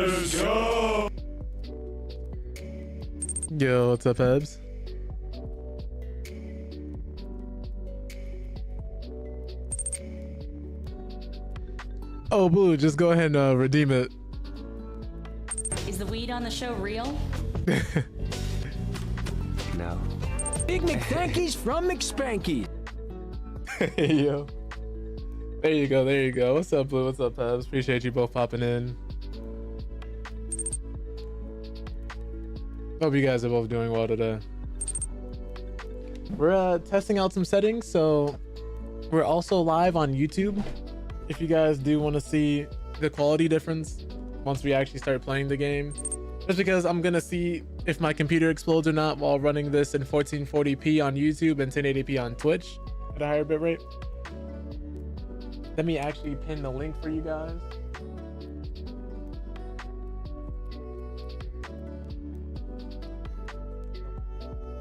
Let's go. Yo, what's up, Ebs? Oh, Blue, just go ahead and redeem it. Is the weed on the show real? No. Big McThankies from McSpankies. Hey, yo. There you go, there you go. What's up, Blue? What's up, Ebs? Appreciate you both popping in. Hope you guys are both doing well today. We're testing out some settings, so we're also live on YouTube. If you guys do want to see the quality difference once we actually start playing the game, just because I'm gonna see if my computer explodes or not while running this in 1440p on YouTube and 1080p on Twitch at a higher bitrate. Let me actually pin the link for you guys.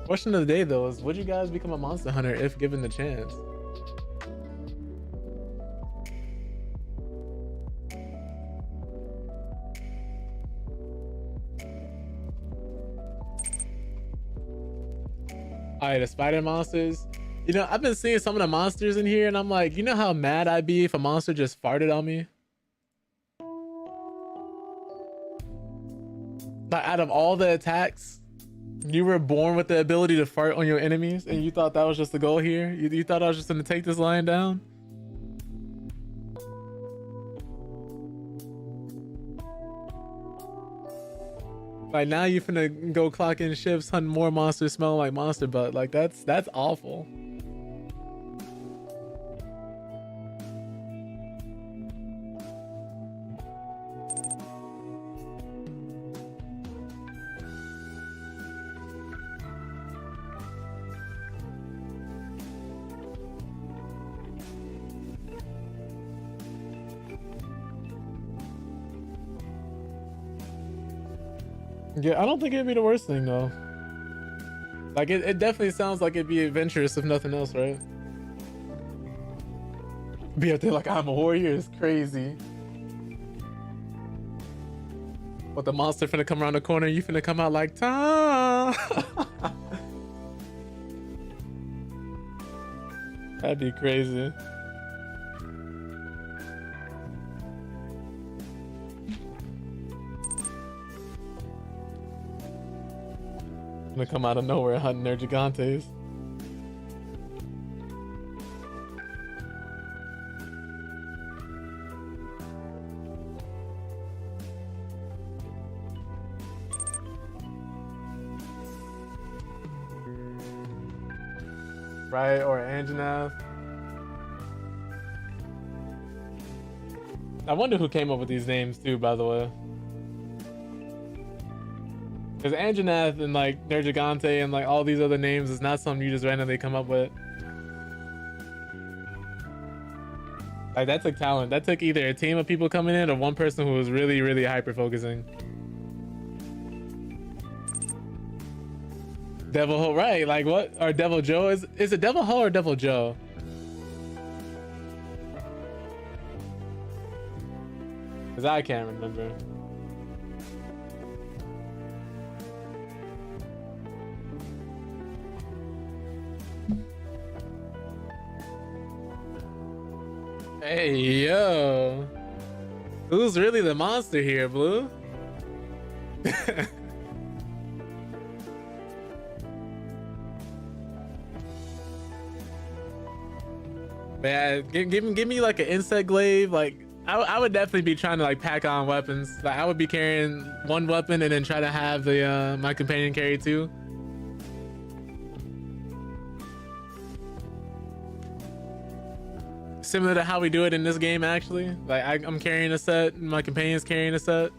Question of the day though is, would you guys become a monster hunter if given the chance? Alright, the spider monsters. You know, I've been seeing some of the monsters in here and I'm like, you know how mad I'd be if a monster just farted on me? Like, out of all the attacks, you were born with the ability to fart on your enemies and you thought that was just the goal here? You thought I was just gonna take this lion down? Like, now you finna go clock in shifts, hunt more monsters smelling like monster butt. Like, that's awful. Yeah, I don't think it'd be the worst thing though. Like, it definitely sounds like it'd be adventurous if nothing else, right? Be out there like I'm a warrior is crazy. But the monster finna come around the corner, you finna come out like Tom. That'd be crazy. Gonna come out of nowhere hunting their gigantes. Right, or Anjanath. I wonder who came up with these names too, by the way. Because Anjanath and like Nergigante and like all these other names is not something you just randomly come up with. Like, that took talent. That took either a team of people coming in or one person who was really, really hyper focusing. Devil Ho, right? Like, what? Or Devil Joe? Is it Devil Ho or Devil Joe? Because I can't remember. Hey, yo. Who's really the monster here, Blue? Man, give me like an insect glaive. Like, I would definitely be trying to like pack on weapons. Like, I would be carrying one weapon and then try to have the my companion carry two. Similar to how we do it in this game, actually. Like, I'm carrying a set and my companion's carrying a set.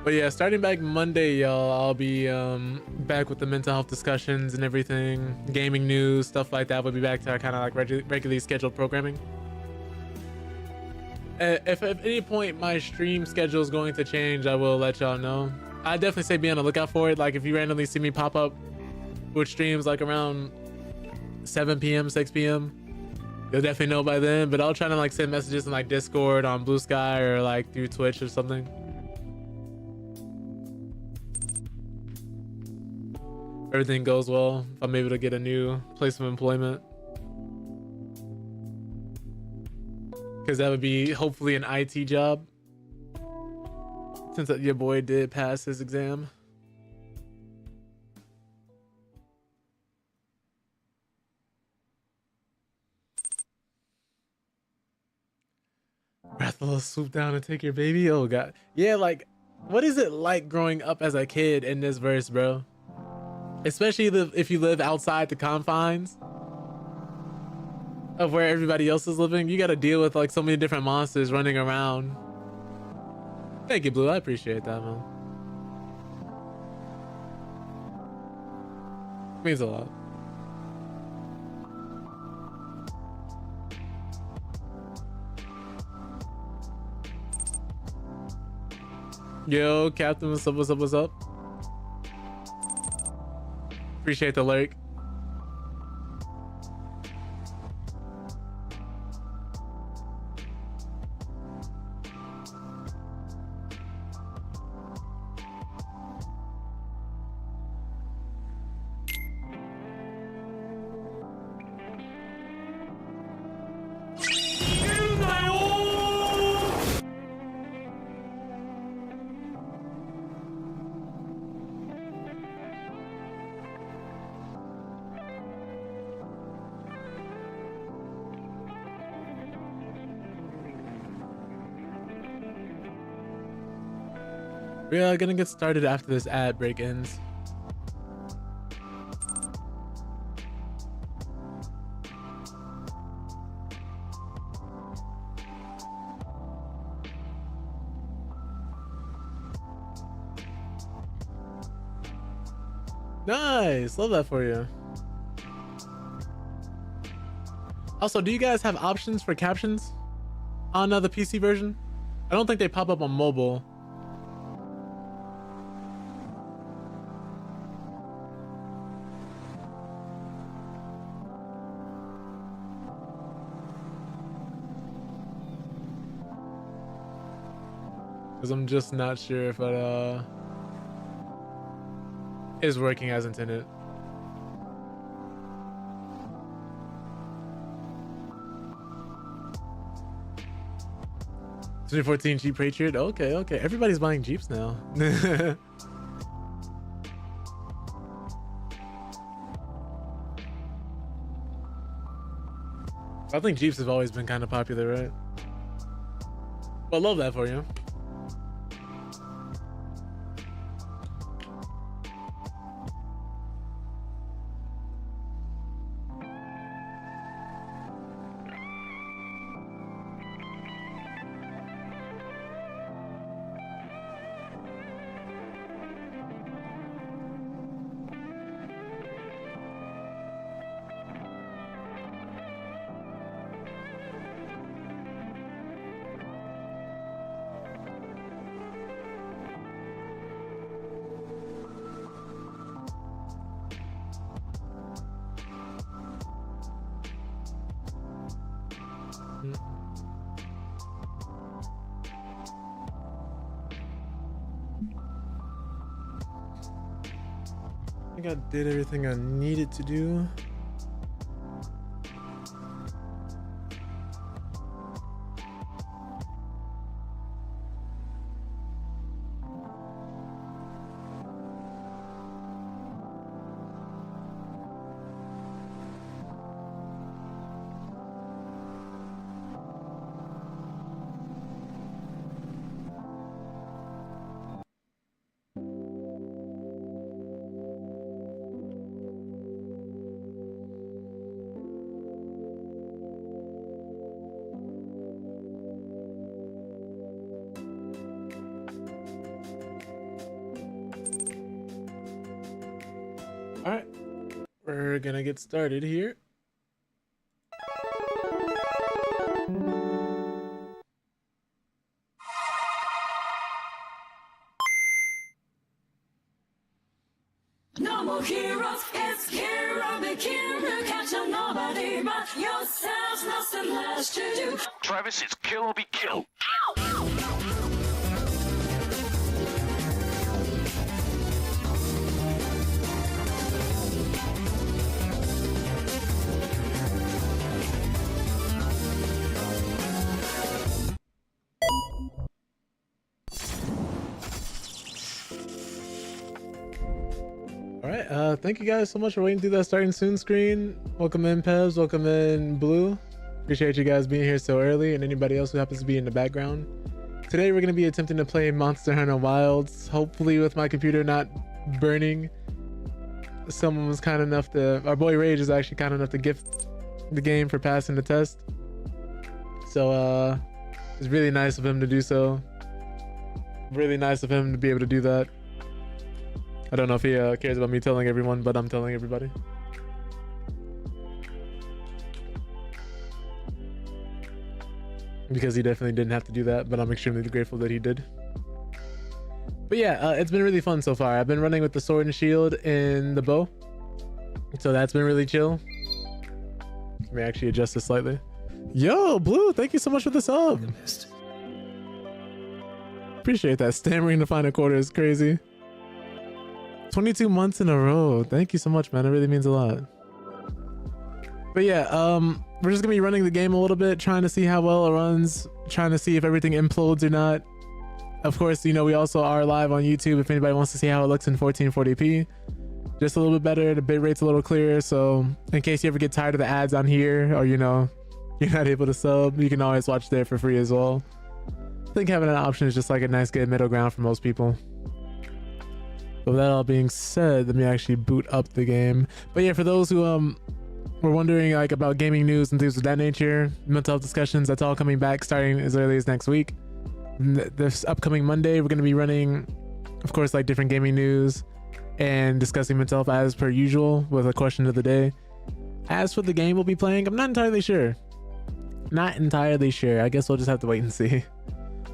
But yeah, starting back Monday, y'all, I'll be back with the mental health discussions and everything. Gaming news, stuff like that. We'll be back to our kind of like regularly scheduled programming. If at any point my stream schedule is going to change, I will let y'all know. I definitely say be on the lookout for it. Like if you randomly see me pop up with streams like around 7 p.m., 6 p.m., you'll definitely know by then. But I'll try to like send messages in like Discord, on Blue Sky, or like through Twitch or something. Everything goes well, if I'm able to get a new place of employment. Because that would be hopefully an IT job, since your boy did pass his exam. Breathless, swoop down and take your baby. Oh god. Yeah, like what is it like growing up as a kid in this verse, bro? Especially if you live outside the confines of where everybody else is living. You got to deal with like so many different monsters running around. Thank you, Blue. I appreciate that, man. Means a lot. Yo, Captain, what's up, what's up, what's up? Appreciate the lurk. We are gonna get started after this ad break ends. Nice, love that for you. Also, do you guys have options for captions on the PC version? I don't think they pop up on mobile. Because I'm just not sure if it is working as intended. $2014 Jeep Patriot. Okay, okay. Everybody's buying Jeeps now. I think Jeeps have always been kind of popular, right? Well, love that for you. I think I did everything I needed to do. All right, we're gonna get started here. heroes. It's Kira, the Kira, catch a nobody but yourselves. Nothing less to do. Travis, it's kill or be killed. All right, thank you guys so much for waiting through that starting soon screen. Welcome in, Pevs. Welcome in, Blue. Appreciate you guys being here so early, and anybody else who happens to be in the background. Today we're going to be attempting to play Monster Hunter Wilds, hopefully with my computer not burning. Someone was kind enough to, our boy Rage is actually kind enough to gift the game for passing the test. So it's really nice of him to do so. Really nice of him to be able to do that. I don't know if he cares about me telling everyone, but I'm telling everybody. Because he definitely didn't have to do that, but I'm extremely grateful that he did. But yeah, it's been really fun so far. I've been running with the sword and shield and the bow. So that's been really chill. Let me actually adjust this slightly. Yo, Blue, thank you so much for the sub. Appreciate that. Stammering to find a quarter is crazy. 22 months in a row. Thank you so much, man. It really means a lot. But yeah, we're just gonna be running the game a little bit, trying to see how well it runs, trying to see if everything implodes or not. Of course, you know, we also are live on YouTube if anybody wants to see how it looks in 1440p. Just a little bit better, the bitrate's a little clearer, so in case you ever get tired of the ads on here, or you know, you're not able to sub, you can always watch there for free as well. I think having an option is just like a nice good middle ground for most people. But with that all being said, let me actually boot up the game. But yeah, for those who were wondering like about gaming news and things of that nature, mental health discussions, that's all coming back starting as early as next week. This upcoming Monday, we're going to be running, of course, like different gaming news and discussing mental health as per usual with a question of the day. As for the game we'll be playing, I'm not entirely sure. Not entirely sure. I guess we'll just have to wait and see.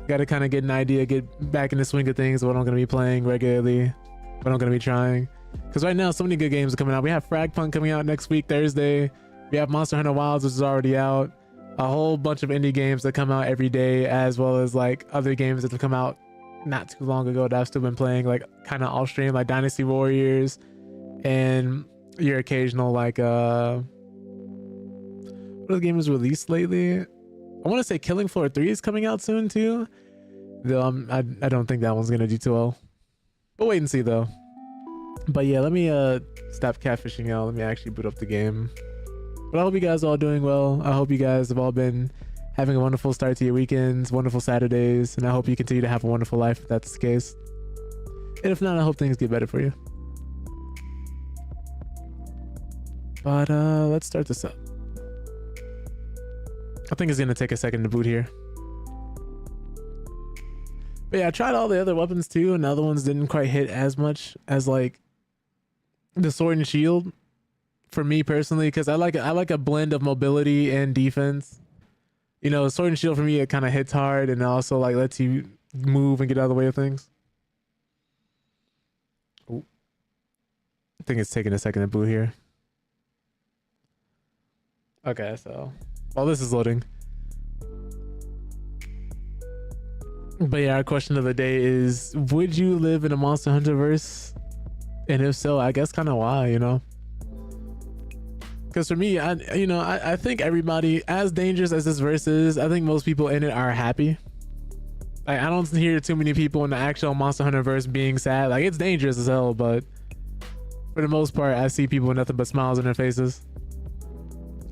Got to kind of get an idea, get back in the swing of things, what I'm going to be playing regularly, what I'm going to be trying. Because right now, so many good games are coming out. We have Fragpunk coming out next week, Thursday. We have Monster Hunter Wilds, which is already out. A whole bunch of indie games that come out every day, as well as like other games that have come out not too long ago that I've still been playing, like kind of off stream, like Dynasty Warriors and your occasional like what other game was released lately? I want to say Killing Floor 3 is coming out soon too, though I don't think that one's gonna do too well, but wait and see though. But yeah, let me stop catfishing out. Let me actually boot up the game. But I hope you guys are all doing well. I hope you guys have all been having a wonderful start to your weekends, wonderful Saturdays, and I hope you continue to have a wonderful life if that's the case. And if not, I hope things get better for you. But let's start this up. I think it's gonna take a second to boot here. But yeah, I tried all the other weapons too, and the other ones didn't quite hit as much as like the sword and shield for me personally, because I like a blend of mobility and defense. You know, sword and shield for me, it kind of hits hard and also like lets you move and get out of the way of things. Ooh. I think it's taking a second to boot here. Okay, so while this is loading. But yeah, our question of the day is, would you live in a Monster Hunter verse? And if so, I guess kind of why, you know? Because for me, I think everybody, as dangerous as this verse is, I think most people in it are happy. Like, I don't hear too many people in the actual Monster Hunter verse being sad. Like, it's dangerous as hell, but for the most part, I see people with nothing but smiles on their faces.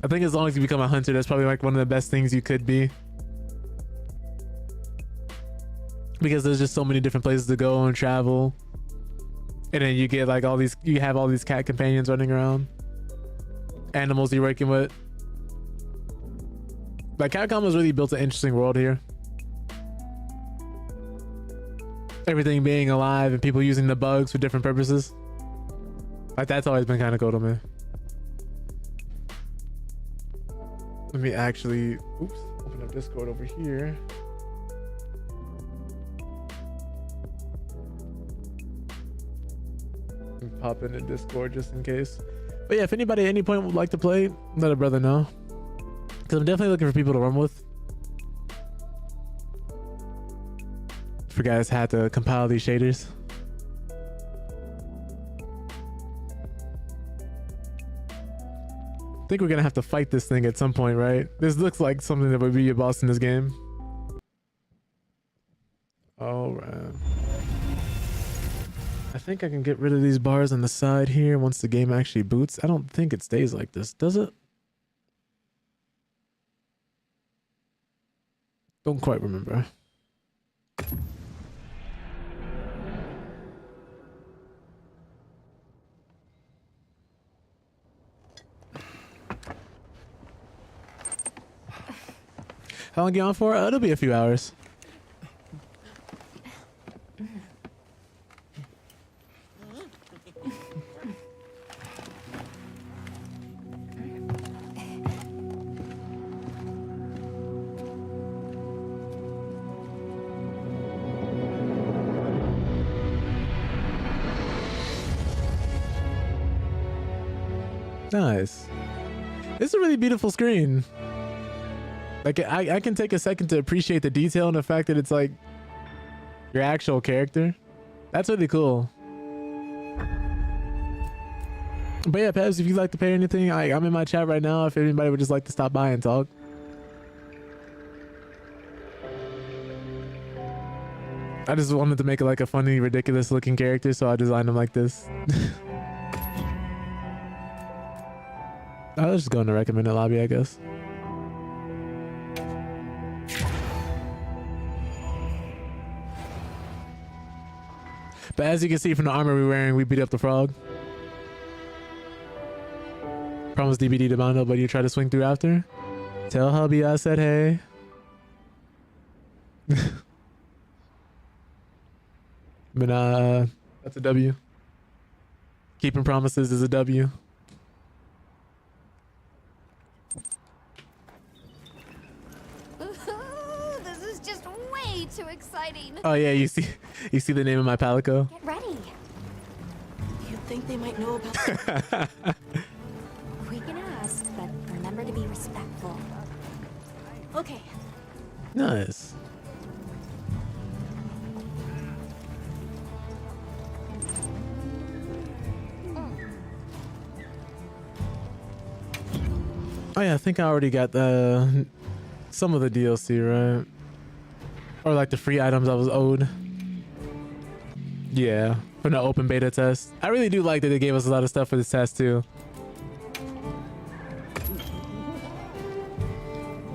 I think as long as you become a hunter, that's probably like one of the best things you could be. Because there's just so many different places to go and travel. And then you get like you have all these cat companions running around. Animals you're working with. Like, Capcom has really built an interesting world here. Everything being alive and people using the bugs for different purposes. Like, that's always been kind of cool to me. Let me actually, open up Discord over here. hop into Discord just in case. But yeah, if anybody at any point would like to play, let a brother know. Because I'm definitely looking for people to run with. For guys had to compile these shaders. I think we're gonna have to fight this thing at some point, right? This looks like something that would be a boss in this game. All right. I think I can get rid of these bars on the side here once the game actually boots. I don't think it stays like this, does it? Don't quite remember. How long are you on for? It'll be a few hours. Nice. It's a really beautiful screen. Like I can take a second to appreciate the detail and the fact that it's like your actual character. That's really cool. But yeah, Pebs, if you'd like to pay anything, I'm in my chat right now. If anybody would just like to stop by and talk. I just wanted to make it like a funny, ridiculous looking character, so I designed him like this. I was just going to recommend a lobby, I guess. But as you can see from the armor we're wearing, we beat up the frog. Promise DBD to Bondo, but you try to swing through after? Tell hubby I said hey. But that's a W. Keeping promises is a W. This is just way too exciting. Oh yeah, you see the name of my palico? Get ready. You think they might know about We can ask, but remember to be respectful. Okay. Nice. Oh yeah, I think I already got some of the DLC, right? Or like the free items I was owed. Yeah, from the open beta test. I really do like that they gave us a lot of stuff for this test too.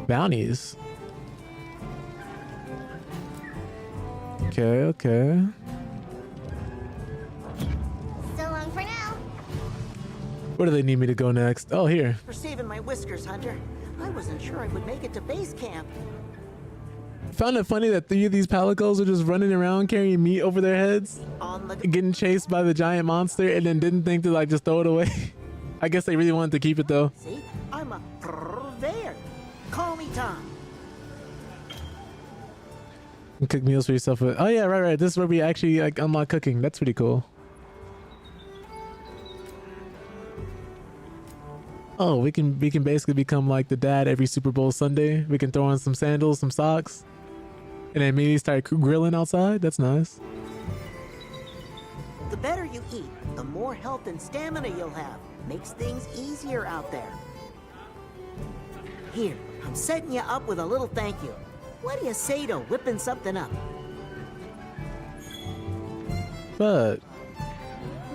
Bounties. Okay, okay. So long for now. Where do they need me to go next? Oh, here. For saving my whiskers, Hunter. I wasn't sure I would make it to base camp. Found it funny that 3 of these palicos are just running around carrying meat over their heads, On the getting chased by the giant monster, and then didn't think to like just throw it away. I guess they really wanted to keep it though. see, I'm a purveyor. Call me Tom. And cook meals for yourself. Oh yeah, right. This is where we actually like unlock cooking. That's pretty cool. Oh, we can basically become like the dad every Super Bowl Sunday. We can throw on some sandals, some socks, and then immediately start grilling outside. That's nice. The better you eat, the more health and stamina you'll have. Makes things easier out there. Here, I'm setting you up with a little thank you. What do you say to whipping something up? But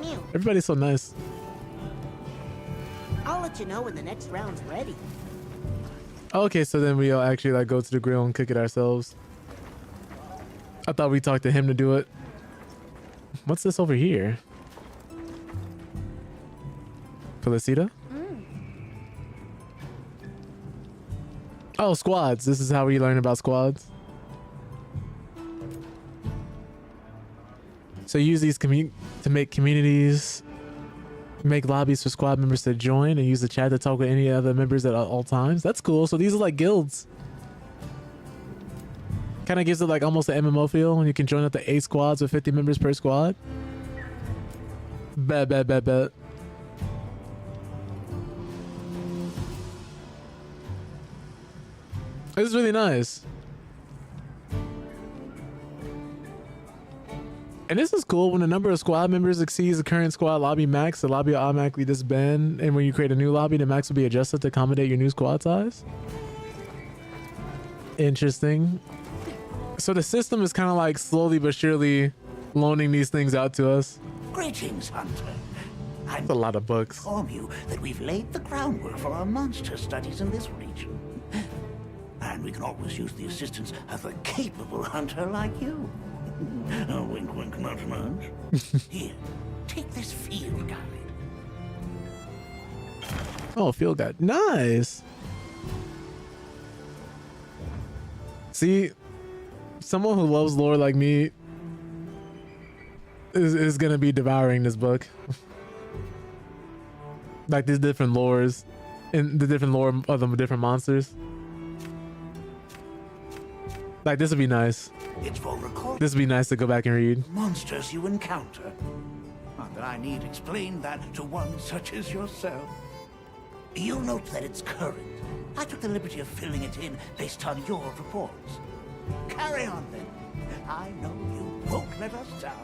Mew. everybody's so nice. I'll let you know when the next round's ready. Okay, so then we'll actually like go to the grill and cook it ourselves. I thought we talked to him to do it. What's this over here? Felicita? Oh, squads. This is how we learn about squads. So use these to make communities, make lobbies for squad members to join, and use the chat to talk with any other members at all times. That's cool. So these are like guilds. Kind of gives it like almost an MMO feel when you can join up to 8 squads with 50 members per squad. Bet. This is really nice. And this is cool. When the number of squad members exceeds the current squad lobby max, the lobby will automatically disband. And when you create a new lobby, the max will be adjusted to accommodate your new squad size. Interesting. So the system is kind of like slowly but surely loaning these things out to us. Greetings, Hunter. I'm That's a lot of books. inform you that we've laid the groundwork for our monster studies in this region. And we can always use the assistance of a capable hunter like you. Wink, wink, nudge, nudge. Here, take this field guide. Oh, field guide. Nice. See, someone who loves lore like me is gonna be devouring this book. Like these different lores and the different lore of the different monsters. Like this would be nice. It's for recording This would be nice to go back and read. monsters you encounter. Not that I need explain that to one such as yourself. You'll note that it's current. I took the liberty of filling it in based on your reports. Carry on then. I know you won't let us down.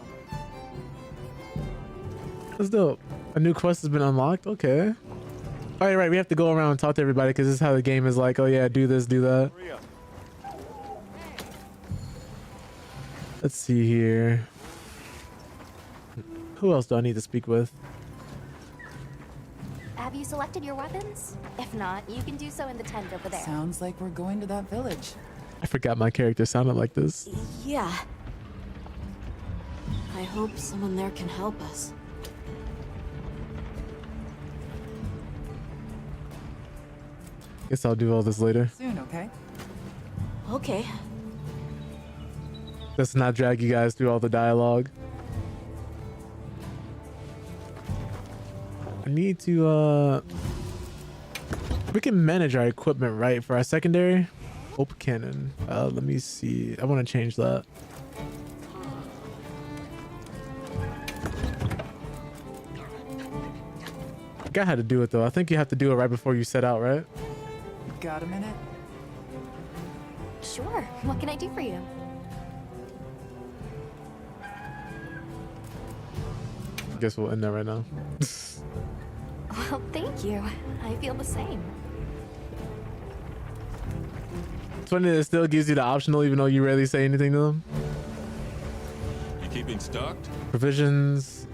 That's dope. A new quest has been unlocked. Okay. Oh, yeah, right. We have to go around and talk to everybody because this is how the game is like. Oh yeah, do this, do that. Let's see here. Who else do I need to speak with? Have you selected your weapons? If not, you can do so in the tent over there. Sounds like we're going to that village. I forgot my character sounded like this. Yeah. I hope someone there can help us. Guess I'll do all this later. Soon, okay? Okay. Let's not drag you guys through all the dialogue. I need to we can manage our equipment, right? For our secondary hope cannon. Let me see. I want to change that. I forgot how to do it though. I think you have to do it right before you set out, right? Got a minute? Sure. What can I do for you? Guess we'll end that right now. Well, thank you. I feel the same. It's funny that it still gives you the optional even though you rarely say anything to them. You keeping stocked? Provisions,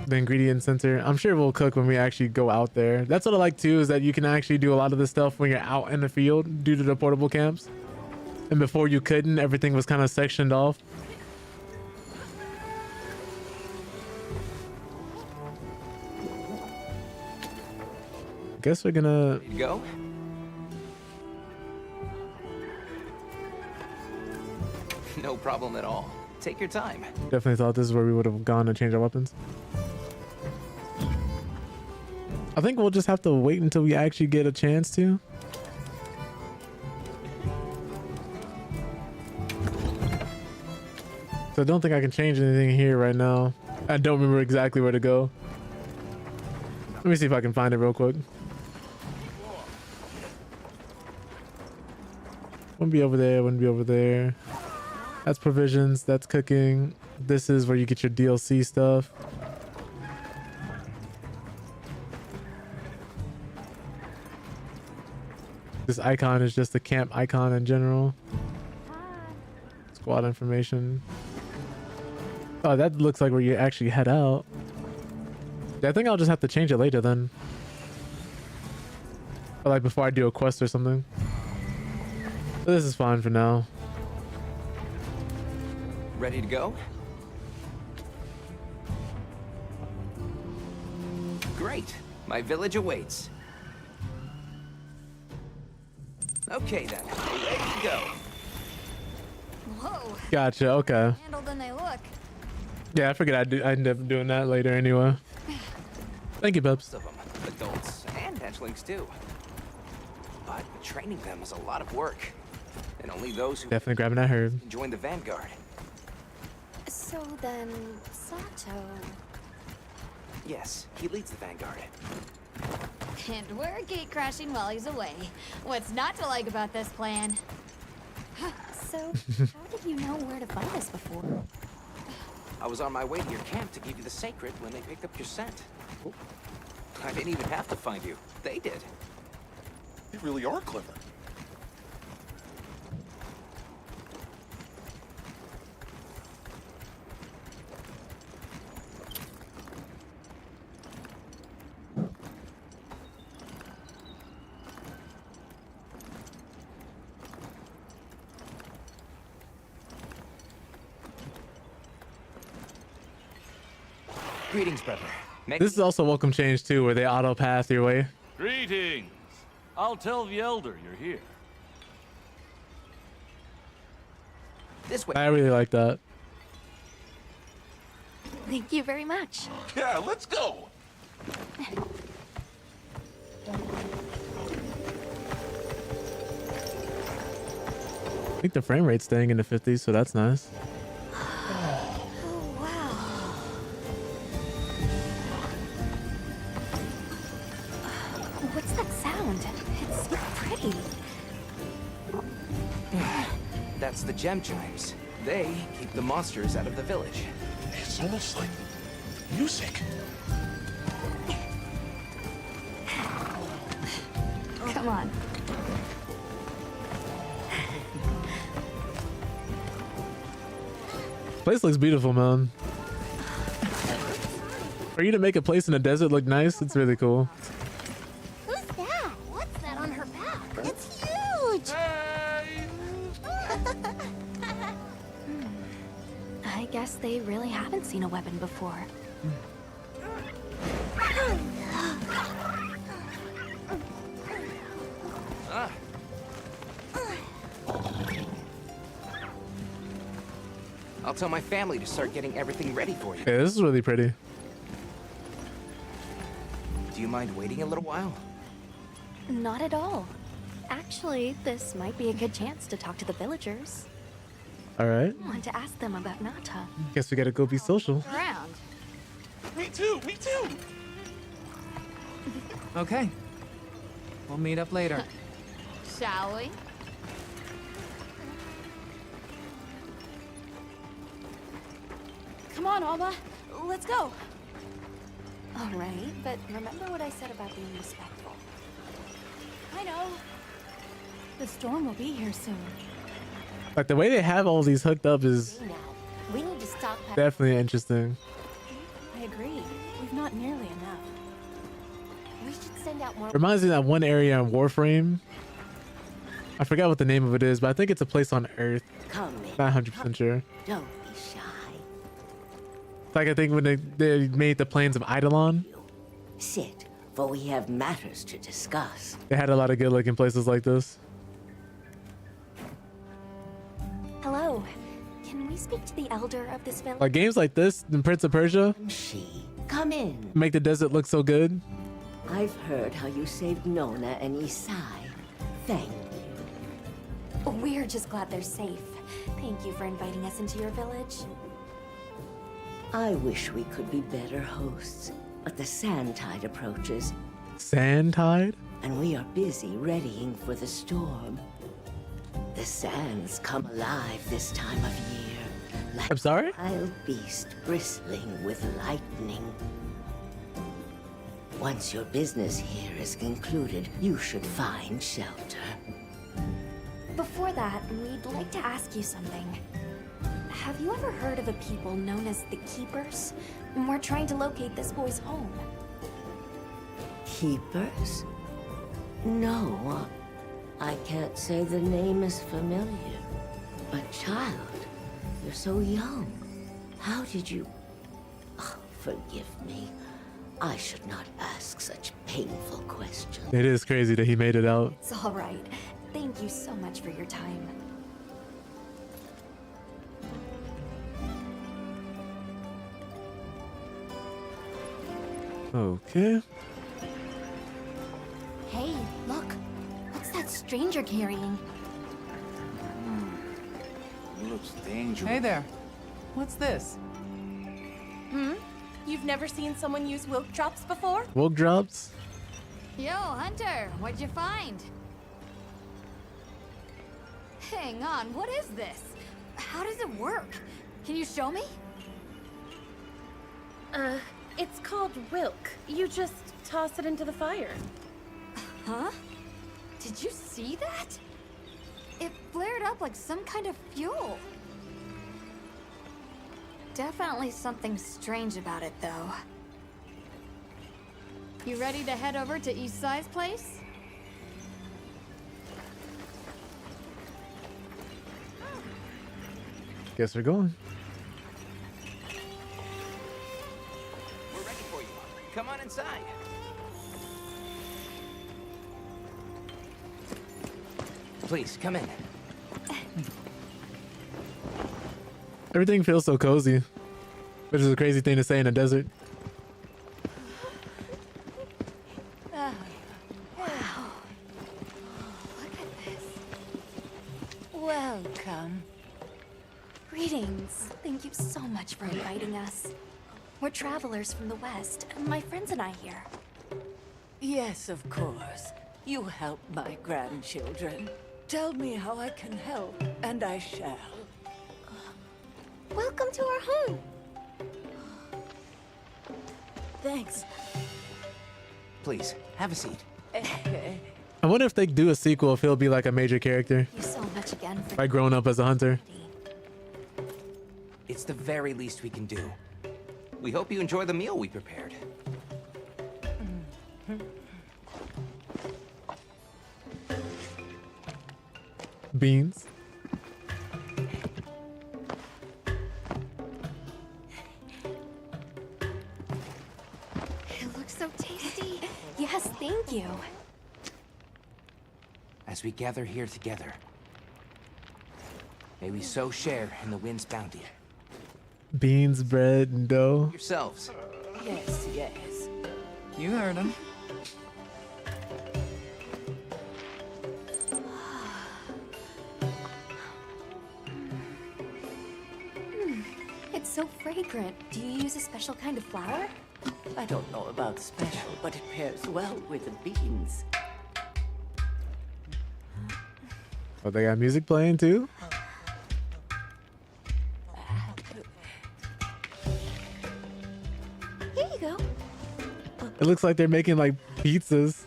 the ingredient center. I'm sure we'll cook when we actually go out there. That's what I like too, is that you can actually do a lot of this stuff when you're out in the field due to the portable camps. And before you couldn't, everything was kind of sectioned off. Guess we're gonna Go. No problem at all. Take your time. definitely thought this is where we would have gone to change our weapons. I think we'll just have to wait until we actually get a chance to. So I don't think I can change anything here right now. I don't remember exactly where to go. Let me see if I can find it real quick. Wouldn't be over there, wouldn't be over there. That's provisions, that's cooking. This is where you get your DLC stuff. This icon is just the camp icon in general. Squad information. Oh, that looks like where you actually head out. Yeah, I think I'll just have to change it later then. Or like before I do a quest or something. But this is fine for now. Ready to go? Great. My village awaits. Okay then. Ready to go. Whoa. Gotcha, okay. Handled than they look. Yeah, I figured I end up doing that later anyway. Thank you, Bubs. Most of them, adults and hatchlings too. But training them is a lot of work. And only those who Definitely grabbing that herb. join the vanguard. So then, Sato, Yes, he leads the Vanguard. And we're gate crashing while he's away. What's not to like about this plan? So, how did you know where to find us before? I was on my way to your camp to give you the sacred when they picked up your scent. I didn't even have to find you. They did. They really are clever. Greetings, brother. This is also welcome change too, where they auto path your way. Greetings. I'll tell the elder you're here. This way. I really like that. Thank you very much. Yeah, let's go. I think the frame rate's staying in the 50s, so that's nice. Oh, wow. What's that sound? It's so pretty. That's the gem chimes. They keep the monsters out of the village. It's almost like music. Come on. Place looks beautiful, man. For you to make a place in a desert look nice, it's really cool. Who's that? What's that on her back? It's huge! I guess they really haven't seen a weapon before. I'll tell my family to start getting everything ready for you. Yeah, this is really pretty. Do you mind waiting a little while? Not at all. Actually, this might be a good chance to talk to the villagers. All right. I want to ask them about Nata. Guess we gotta go be social. Around. Me too, me too. Okay. We'll meet up later. Shall we? Come on, Alma. Let's go. All right, but remember what I said about being respectful. I know. The storm will be here soon. Like the way they have all these hooked up is Now, we need to stop. definitely interesting. I agree. We've not nearly enough. We should send out more. Reminds me of that one area in Warframe. I forgot what the name of it is, but I think it's a place on Earth. Come in. Not 100% sure. Don't be shy. Like I think when they made the plains of Eidolon, Sit, for we have matters to discuss. they had a lot of good looking places like this. Hello. Can we speak to the elder of this village? Like games like this, in Prince of Persia, She, come in. make the desert look so good. I've heard how you saved Nona and Isai. Thank you. We're just glad they're safe. Thank you for inviting us into your village. I wish we could be better hosts, but the sand tide approaches, Sand tide? and we are busy readying for the storm. The sands come alive this time of year, like I'm sorry? a wild beast bristling with lightning. Once your business here is concluded, you should find shelter. Before that, we'd like to ask you something. Have you ever heard of a people known as the Keepers? We're trying to locate this boy's home. Keepers? No, I can't say the name is familiar. But child, you're so young. How did you... Oh, forgive me. I should not ask such painful questions. It is crazy that he made it out. It's all right. Thank you so much for your time. Okay. Hey, look. What's that stranger carrying? It looks dangerous. Hey there. What's this? You've never seen someone use wilk drops before? Woke drops? Yo, Hunter, what'd you find? Hang on, what is this? How does it work? Can you show me? It's called wilk. You just toss it into the fire. Huh? Did you see that? It flared up like some kind of fuel. Definitely something strange about it, though. You ready to head over to East Side's place? Guess we're going. We're ready for you. Come on inside. Please, come in. Everything feels so cozy, which is a crazy thing to say in a desert. Welcome. Greetings. Thank you so much for inviting us. We're travelers from the West, and my friends and I here. Yes, of course. You help my grandchildren. Tell me how I can help, and I shall. Welcome to our home. Thanks. Please, have a seat. I wonder if they do a sequel, if he'll be like a major character. Thank you so much again for By growing up as a hunter. It's the very least we can do. We hope you enjoy the meal we prepared. Beans. It looks so tasty. Yes, thank you. As we gather here together, may we so share in the wind's bounty. Beans, bread, and dough. Yourselves. Yes, yes. You heard him. It's so fragrant. Do you use a special kind of flour? I don't know about special, but it pairs well with the beans. Oh, they got music playing too? Here you go. It looks like they're making like pizzas.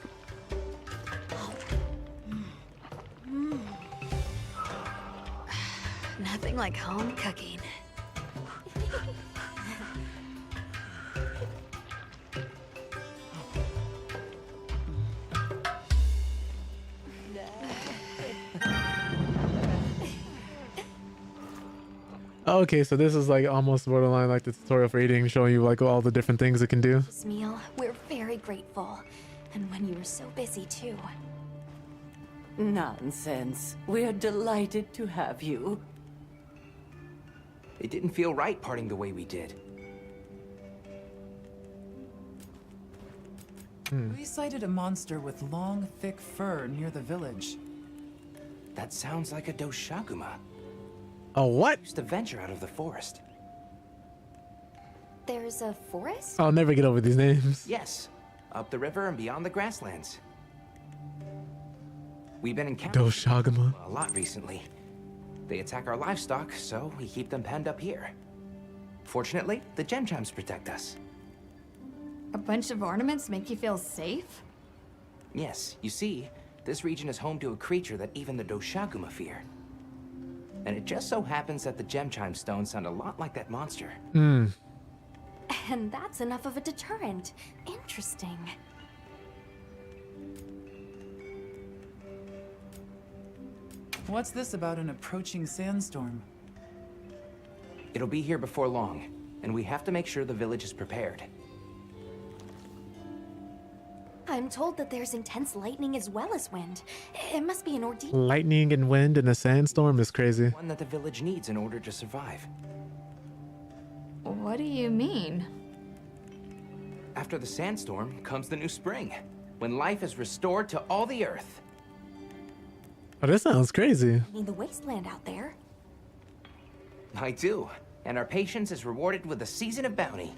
Nothing like home cooking. Oh, okay, so this is like almost borderline like the tutorial for eating, showing you like all the different things it can do. This meal, we're very grateful. And when you were so busy too. Nonsense. We're delighted to have you. It didn't feel right parting the way we did. We sighted a monster with long, thick fur near the village. That sounds like a doshaguma. A what? Used to venture out of the forest. There's a forest? I'll never get over these names. Yes, up the river and beyond the grasslands. We've been encountering Doshaguma. a lot recently. They attack our livestock, so we keep them penned up here. Fortunately, the gem chimes protect us. A bunch of ornaments make you feel safe? Yes, you see, this region is home to a creature that even the doshaguma fear. And it just so happens that the gem chime stones sound a lot like that monster. Hmm. And that's enough of a deterrent. Interesting. What's this about an approaching sandstorm? It'll be here before long, and we have to make sure the village is prepared. I'm told that there's intense lightning as well as wind. It must be an ordeal. Lightning and wind in a sandstorm is crazy. One that the village needs in order to survive. What do you mean? After the sandstorm comes the new spring, when life is restored to all the earth. Oh, this sounds crazy. I mean, the wasteland out there. I do, and our patience is rewarded with a season of bounty.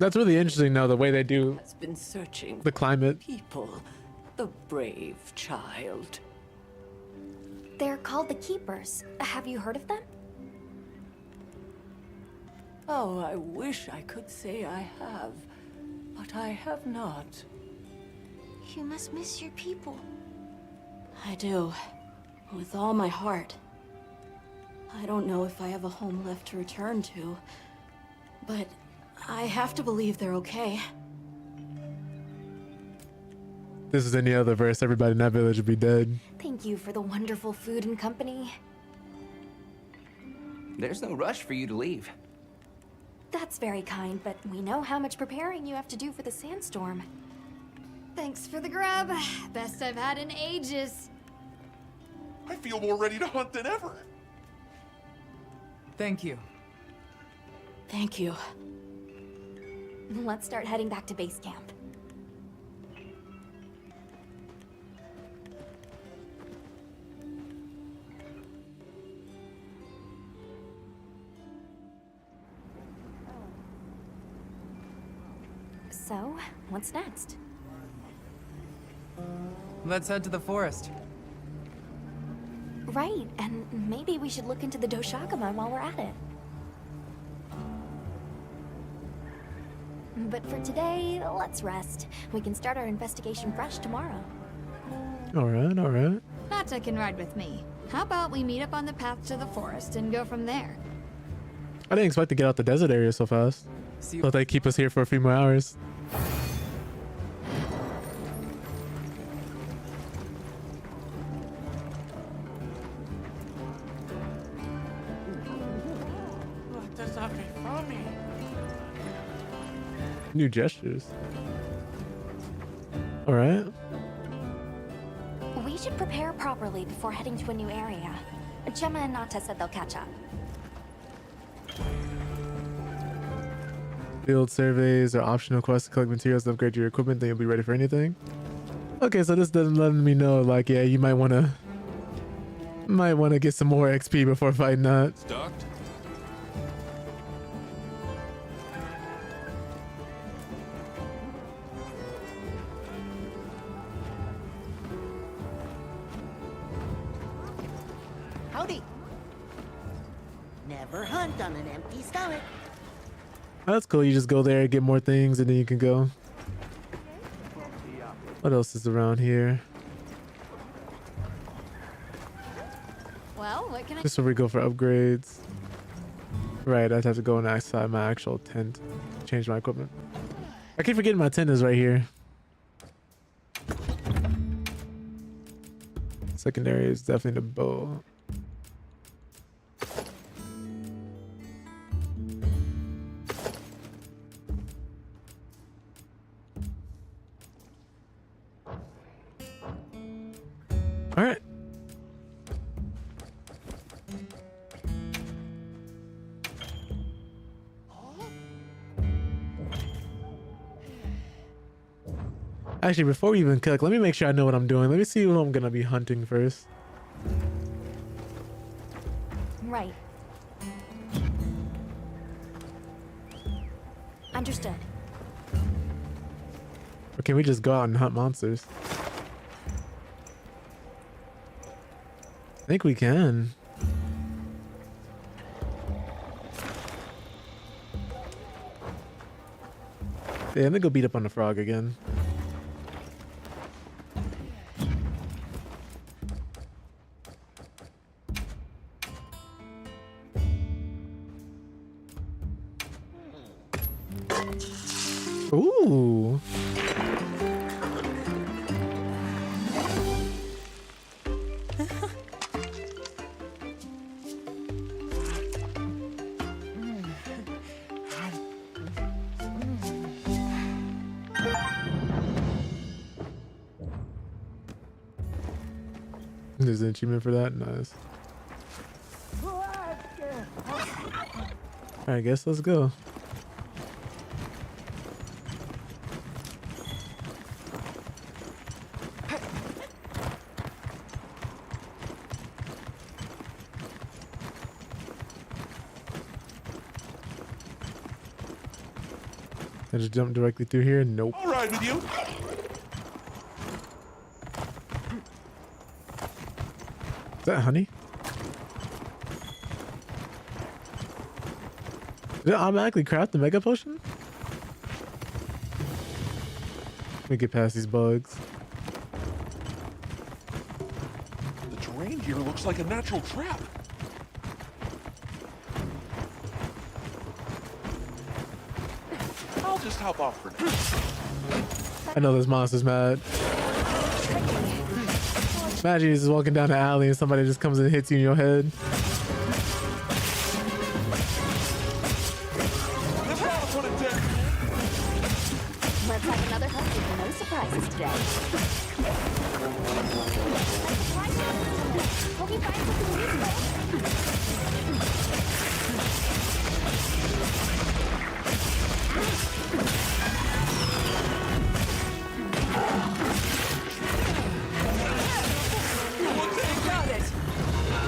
That's really interesting, though, the way they do Has been searching the climate. people. The brave child. They're called the Keepers. Have you heard of them? Oh, I wish I could say I have, but I have not. You must miss your people. I do. With all my heart. I don't know if I have a home left to return to, but I have to believe they're okay. This is any other verse, everybody in that village would be dead. Thank you for the wonderful food and company. There's no rush for you to leave. That's very kind, but we know how much preparing you have to do for the sandstorm. Thanks for the grub. Best I've had in ages. I feel more ready to hunt than ever. Thank you. Thank you. Let's start heading back to base camp. So, what's next? Let's head to the forest. Right, and maybe we should look into the Doshakama while we're at it. But for today, let's rest. We can start our investigation fresh tomorrow. All right. Nata can ride with me. How about we meet up on the path to the forest and go from there? I didn't expect to get out the desert area so fast. Thought they'd keep us here for a few more hours. New gestures. All right. We should prepare properly before heading to a new area. Gemma and Nata said they'll catch up. Field surveys are optional quests to collect materials to upgrade your equipment, then you'll be ready for anything. Okay, so this doesn't let me know, like, yeah, you might want to get some more XP before fighting that. Docked? Howdy. Never hunt on an empty stomach. That's cool. You just go there, get more things, and then you can go. What else is around here? Well, what can I... This is where we go for upgrades. Right, I'd have to go inside my actual tent. Change my equipment. I keep forgetting my tent is right here. Secondary is definitely the bow. All right. Actually, before we even cook, let me make sure I know what I'm doing. Let me see who I'm gonna be hunting first. Right. Understood. Or can we just go out and hunt monsters? I think we can. Yeah, I'm gonna go beat up on the frog again. Ooh. There's an achievement for that. Nice. I guess let's go. I just jump directly through here. Nope. I'll ride with you. Is that honey? Did it automatically craft the mega potion? Let me get past these bugs. The terrain here looks like a natural trap. I'll just hop off for now. I know this monster's mad. Imagine you're just walking down the alley and somebody just comes and hits you in your head. Let's have another hunt with no surprises today. Hope you find something reasonable.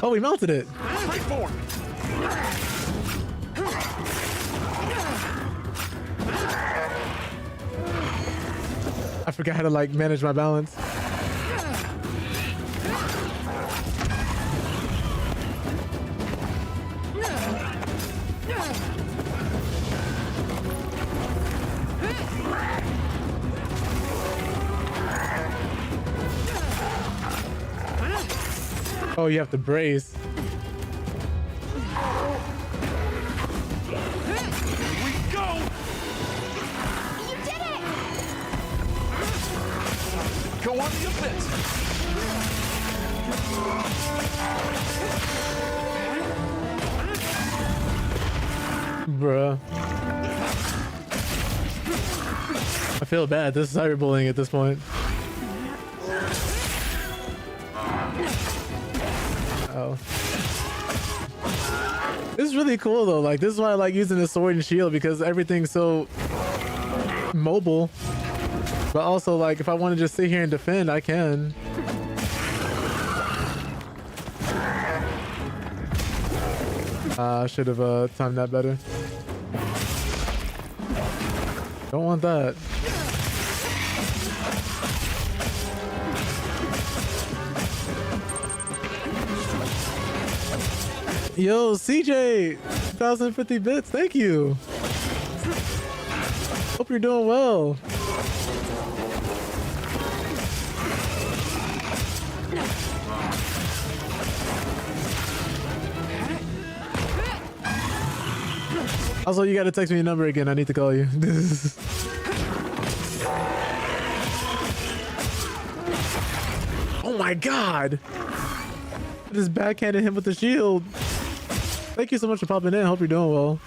Oh, we melted it. Straightforward. I forgot how to like manage my balance. Oh, you have to brace. Go on the abyss. Bruh. I feel bad. This is cyberbullying at this point. Oh. This is really cool though. Like, this is why I like using the sword and shield, because everything's so mobile. But also, like, if I want to just sit here and defend, I can. I should have timed that better. Don't want that. Yo, CJ, 1,050 bits. Thank you. Hope you're doing well. Also, you gotta text me your number again. I need to call you. Oh my god! I just backhanded him with the shield. Thank you so much for popping in. Hope you're doing well.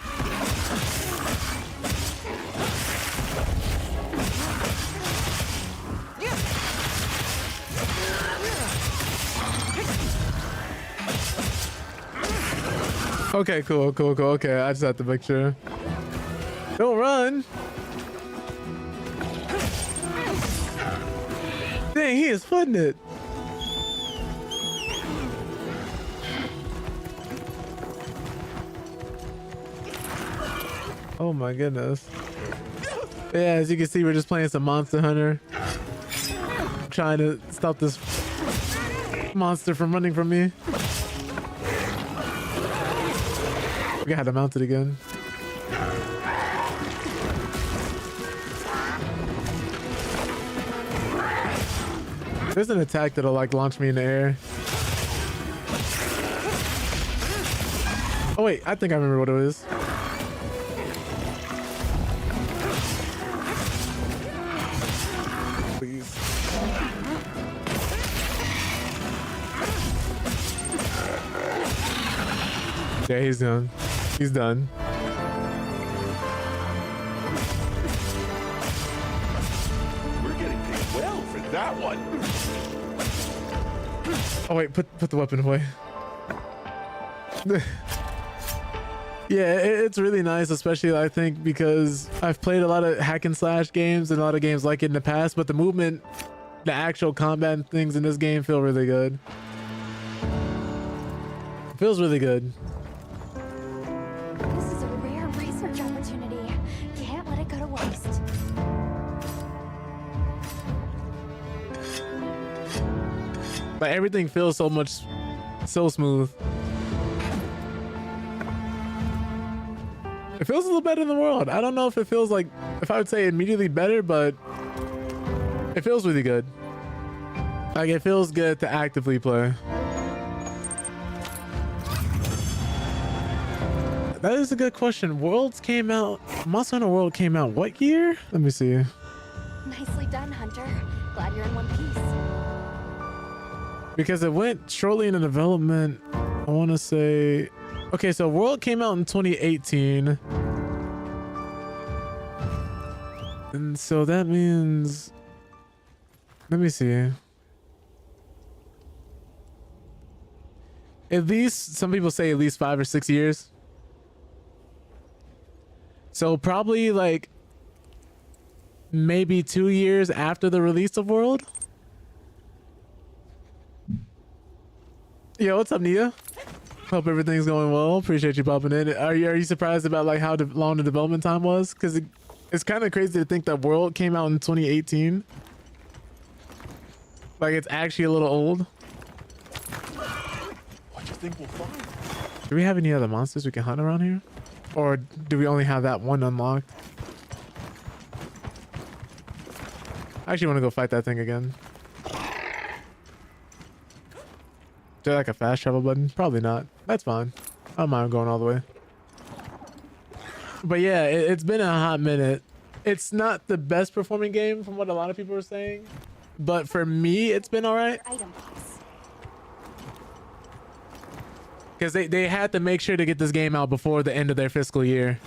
Okay, cool. Okay, I just have to make sure. Don't run. Dang, he is footing it. Oh my goodness. Yeah, as you can see, we're just playing some Monster Hunter. I'm trying to stop this monster from running from me. I forgot how to mount it again. There's an attack that'll like launch me in the air. Oh wait, I think I remember what it is. Please. Yeah, he's done. He's done. We're getting paid well for that one. Oh wait, put the weapon away. Yeah, it's really nice, especially I think because I've played a lot of hack and slash games and a lot of games like it in the past, but the movement, the actual combat and things in this game feel really good. It feels really good. This is a rare research opportunity. Can't let it go to waste. Like everything feels so smooth. It feels a little better in the world. I don't know if it feels like, if I would say immediately better, but it feels really good. Like it feels good to actively play. That is a good question. Worlds came out, Monster Hunter World came out what year? Let me see. Nicely done, Hunter. Glad you're in one piece. Because it went shortly into development. I want to say, okay, so World came out in 2018. And so that means, let me see. At least, some people say at least 5 or 6 years. So probably like maybe 2 years after the release of World. Yo, what's up, Nia? Hope everything's going well. Appreciate you popping in. Are you surprised about like how long the development time was? Because it's kind of crazy to think that World came out in 2018. Like it's actually a little old. What do you think we'll find? Do we have any other monsters we can hunt around here? Or do we only have that one unlocked? I actually want to go fight that thing again. Is there like a fast travel button? Probably not. That's fine. I don't mind going all the way. But yeah, it's been a hot minute. It's not the best performing game from what a lot of people are saying. But for me, it's been all right. Because they had to make sure to get this game out before the end of their fiscal year.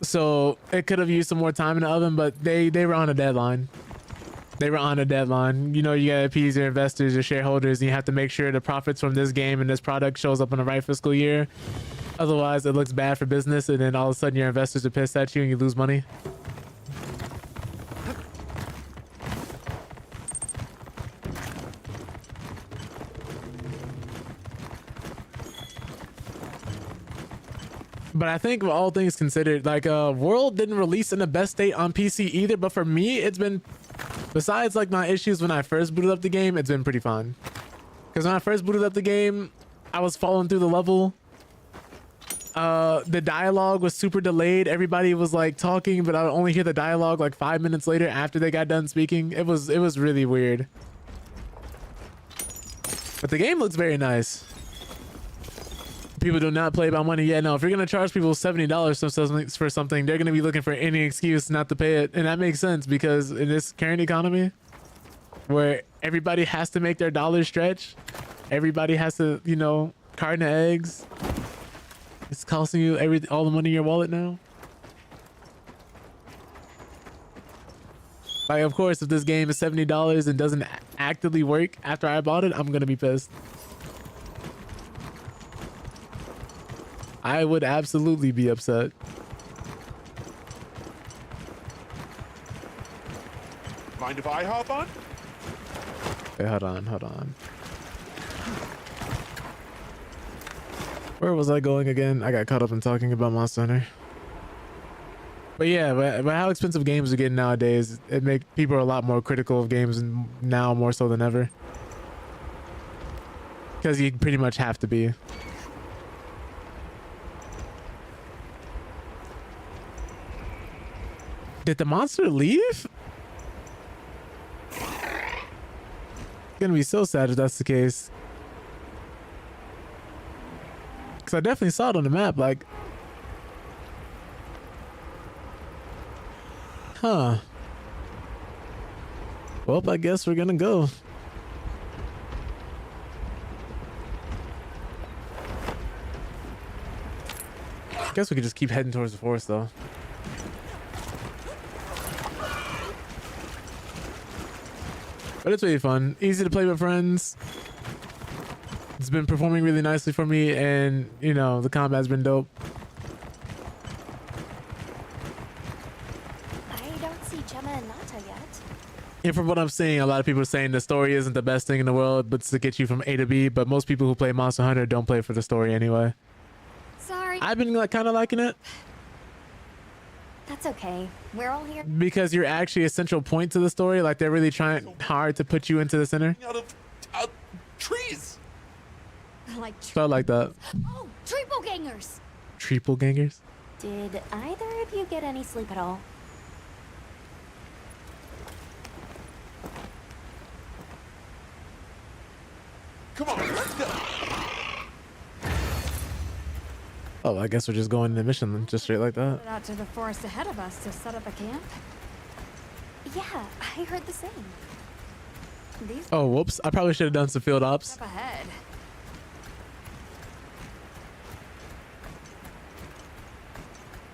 So it could have used some more time in the oven, but they were on a deadline. They were on a deadline. You know, you gotta appease your investors, your shareholders, and you have to make sure the profits from this game and this product shows up in the right fiscal year. Otherwise, it looks bad for business, and then all of a sudden your investors are pissed at you and you lose money. But I think all things considered, like World didn't release in the best state on PC either. But for me, it's been, besides like my issues when I first booted up the game, it's been pretty fun. Because when I first booted up the game, I was following through the level. The dialogue was super delayed. Everybody was like talking, but I would only hear the dialogue like 5 minutes later after they got done speaking. It was really weird. But the game looks very nice. People do not play about money. Yeah, no, if you're going to charge people $70 for something, they're going to be looking for any excuse not to pay it. And that makes sense because in this current economy where everybody has to make their dollars stretch, everybody has to, you know, carton of eggs. It's costing you all the money in your wallet now. Like, of course, if this game is $70 and doesn't actively work after I bought it, I'm going to be pissed. I would absolutely be upset. Mind if I hop on? Okay, hold on. Where was I going again? I got caught up in talking about Monster Hunter. But yeah, but how expensive games are getting nowadays, it makes people a lot more critical of games now more so than ever. Because you pretty much have to be. Did the monster leave? It's gonna be so sad if that's the case. Because I definitely saw it on the map, like... Huh. Well, I guess we're gonna go. Guess we could just keep heading towards the forest, though. But it's really fun. Easy to play with friends. It's been performing really nicely for me, and, you know, the combat's been dope. I don't see Gemma and Nata yet. And from what I'm seeing, a lot of people are saying the story isn't the best thing in the world, but it's to get you from A to B. But most people who play Monster Hunter don't play for the story anyway. Sorry. I've been like kind of liking it. That's okay. We're all here. Because you're actually a central point to the story. Like they're really trying hard to put you into the center. Out of trees! Like So I like that. Oh, triple gangers. Triple gangers. Did either of you get any sleep at all? Come on, let's go. Oh, I guess we're just going to mission then, just straight like that. Headed out to the forest ahead of us to set up a camp. Yeah, I heard the same. These Oh, whoops. I probably should have done some field ops. up ahead.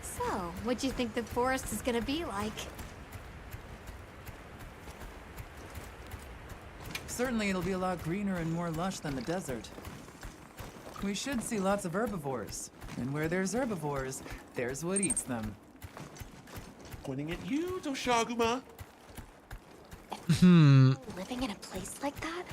So, what do you think the forest is gonna be like? Certainly it'll be a lot greener and more lush than the desert. We should see lots of herbivores. And where there's herbivores, there's what eats them. Pointing at you, Doshaguma. Living in a place like that?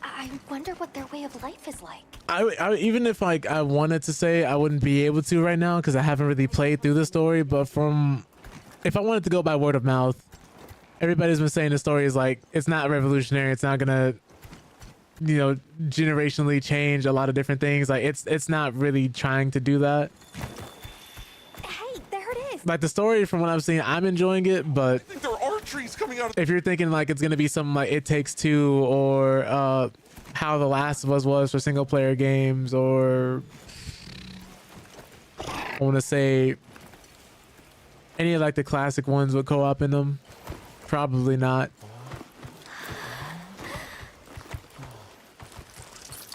I wonder what their way of life is like. I even if like I wanted to say, I wouldn't be able to right now because I haven't really played through the story. But from, if I wanted to go by word of mouth, everybody's been saying the story is like, it's not revolutionary. It's not gonna, you know, generationally change a lot of different things. Like it's not really trying to do that. Hey, there it is. Like the story from what I've seen, I'm enjoying it, but I think there are trees coming out of if you're thinking like it's gonna be something like It Takes Two or How The Last of Us was for single player games, or I want to say any of like the classic ones with co-op in them, probably not.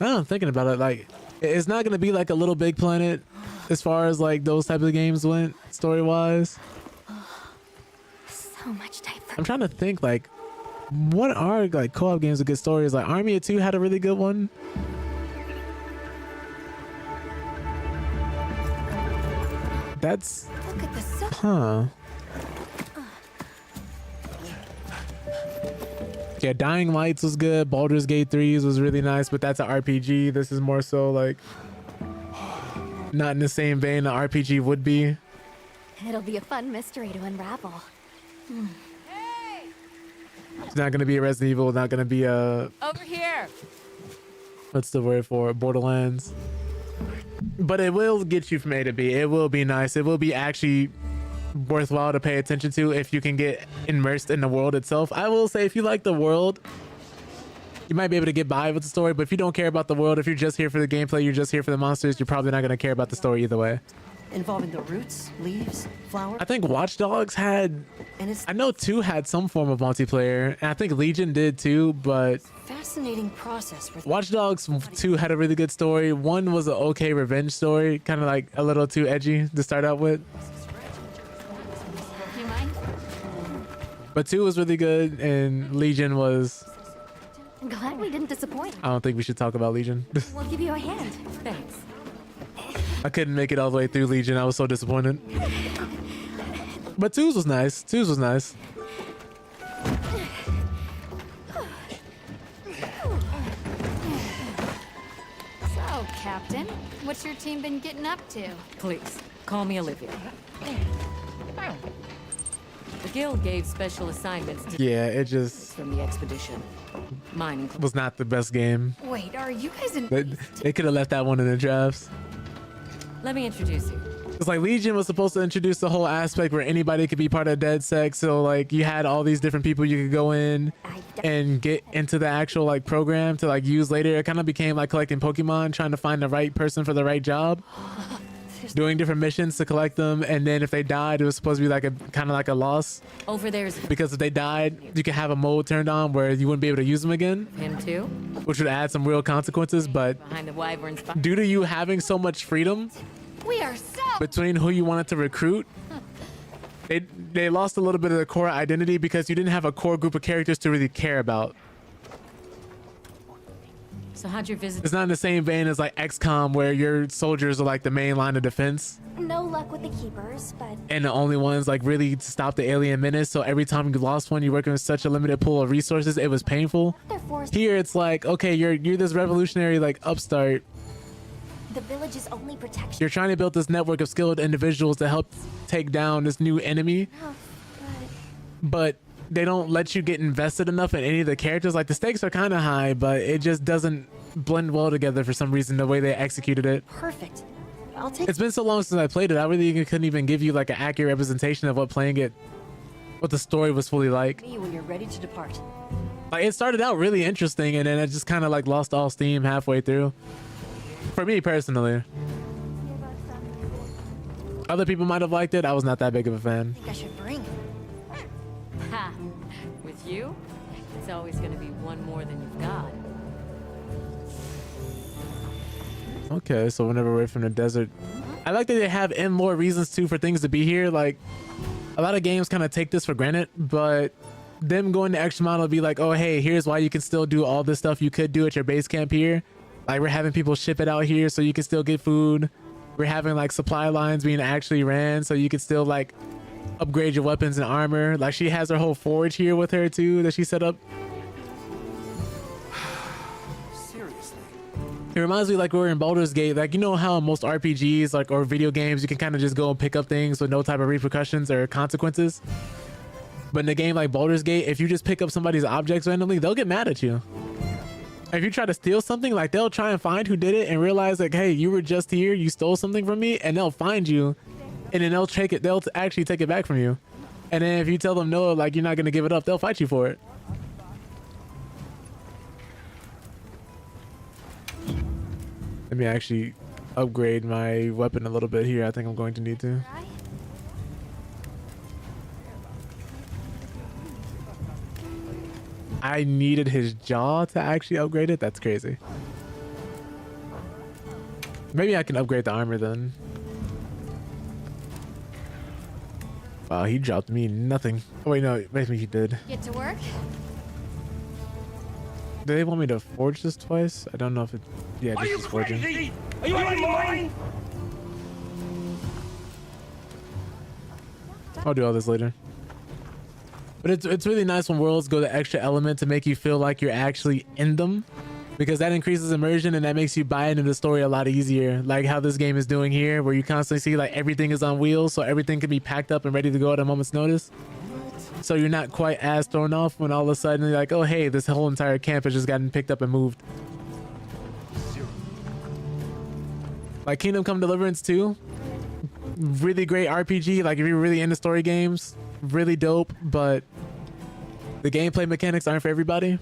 I don't know, thinking about it, like it's not gonna be like a Little Big Planet as far as like those type of games went story wise. So much time for I'm trying to think like what are like co-op games with good stories. Like Army of Two had a really good one. That's Look at the sun. huh. Yeah, Dying Lights was good. Baldur's Gate 3s was really nice, but that's an RPG. This is more so like not in the same vein an RPG would be. It'll be a fun mystery to unravel. It's not gonna be a Resident Evil, not gonna be a Over here. what's the word for it? Borderlands. But it will get you from A to B. It will be nice. It will be actually worthwhile to pay attention to if you can get immersed in the world itself. I will say if you like the world, you might be able to get by with the story, but if you don't care about the world, if you're just here for the gameplay, you're just here for the monsters, you're probably not going to care about the story either way. Involving the roots, leaves, flowers. I think Watch Dogs had, I know 2 had some form of multiplayer, and I think Legion did too, but Fascinating process. For Watch Dogs 2 had a really good story. 1 was an okay revenge story, kind of like a little too edgy to start out with. You mind? But 2 was really good, and Legion was, Glad we didn't disappoint. I don't think we should talk about Legion. We'll give you a hand. Thanks. I couldn't make it all the way through Legion. I was so disappointed. But 2's was nice. 2's was nice. So, Captain, what's your team been getting up to? Please, call me Olivia. The guild gave special assignments to Yeah, it just from the expedition. Mine included. was not the best game. Wait, are you guys in? They could have left that one in the drafts. Let me introduce you. It's like Legion was supposed to introduce the whole aspect where anybody could be part of dead sec. So like you had all these different people you could go in and get into the actual like program to like use later. It kind of became like collecting Pokemon, trying to find the right person for the right job. Doing different missions to collect them, and then if they died, it was supposed to be like a kind of like a loss. Over there's Because if they died, you could have a mode turned on where you wouldn't be able to use them again, him too. which would add some real consequences. But Behind the wyvern's due to you having so much freedom We are so. between who you wanted to recruit, they lost a little bit of the core identity because you didn't have a core group of characters to really care about. So how'd your visit? It's not in the same vein as like XCOM where your soldiers are like the main line of defense No luck with the keepers, but and the only ones like really to stop the alien menace. So every time you lost one, you're working with such a limited pool of resources. It was painful. they're forced. Here it's like, okay, you're this revolutionary like upstart. The village's only protection. You're trying to build this network of skilled individuals to help take down this new enemy. Oh, But they don't let you get invested enough in any of the characters. Like the stakes are kind of high, but it just doesn't blend well together for some reason, the way they executed it. Perfect. I'll take. It's been so long since I played it. I really couldn't even give you like an accurate representation of what the story was fully like. Me when you're ready to depart. Like it started out really interesting, and then it just kind of like lost all steam halfway through. For me personally. Other people might have liked it. I was not that big of a fan. I think I should bring. Ha! With you, it's always gonna be one more than you've got. Okay, so whenever we're from the desert, I like that they have more reasons too for things to be here. Like a lot of games kind of take this for granted, but them going the extra mile to be like, oh hey, here's why you can still do all this stuff you could do at your base camp here. Like we're having people ship it out here so you can still get food. We're having like supply lines being actually ran so you can still like upgrade your weapons and armor. Like she has her whole forge here with her too that she set up. Seriously. It reminds me like we're in Baldur's Gate. Like you know how in most RPGs like or video games you can kind of just go and pick up things with no type of repercussions or consequences. But in a game like Baldur's Gate, if you just pick up somebody's objects randomly, they'll get mad at you. If you try to steal something, like they'll try and find who did it and realize like, hey, you were just here, you stole something from me, and they'll find you, and then they'll take it. They'll actually take it back from you. And then if you tell them no, like you're not gonna give it up, they'll fight you for it. Let me actually upgrade my weapon a little bit here. I think I'm going to need to. I needed his jaw to actually upgrade it. That's crazy. Maybe I can upgrade the armor then. Wow, he dropped me nothing. Oh wait, no, maybe he did. Get to work. Do they want me to forge this twice? I don't know if it. Yeah, Are you just forging. crazy? Are you out of your mind? I'll do all this later. But it's really nice when worlds go the extra element to make you feel like you're actually in them, because that increases immersion and that makes you buy into the story a lot easier. Like how this game is doing here, where you constantly see like everything is on wheels, so everything can be packed up and ready to go at a moment's notice. So you're not quite as thrown off when all of a sudden you're like, oh hey, this whole entire camp has just gotten picked up and moved. Like Kingdom Come Deliverance 2, really great RPG. Like if you're really into story games, really dope, but the gameplay mechanics aren't for everybody.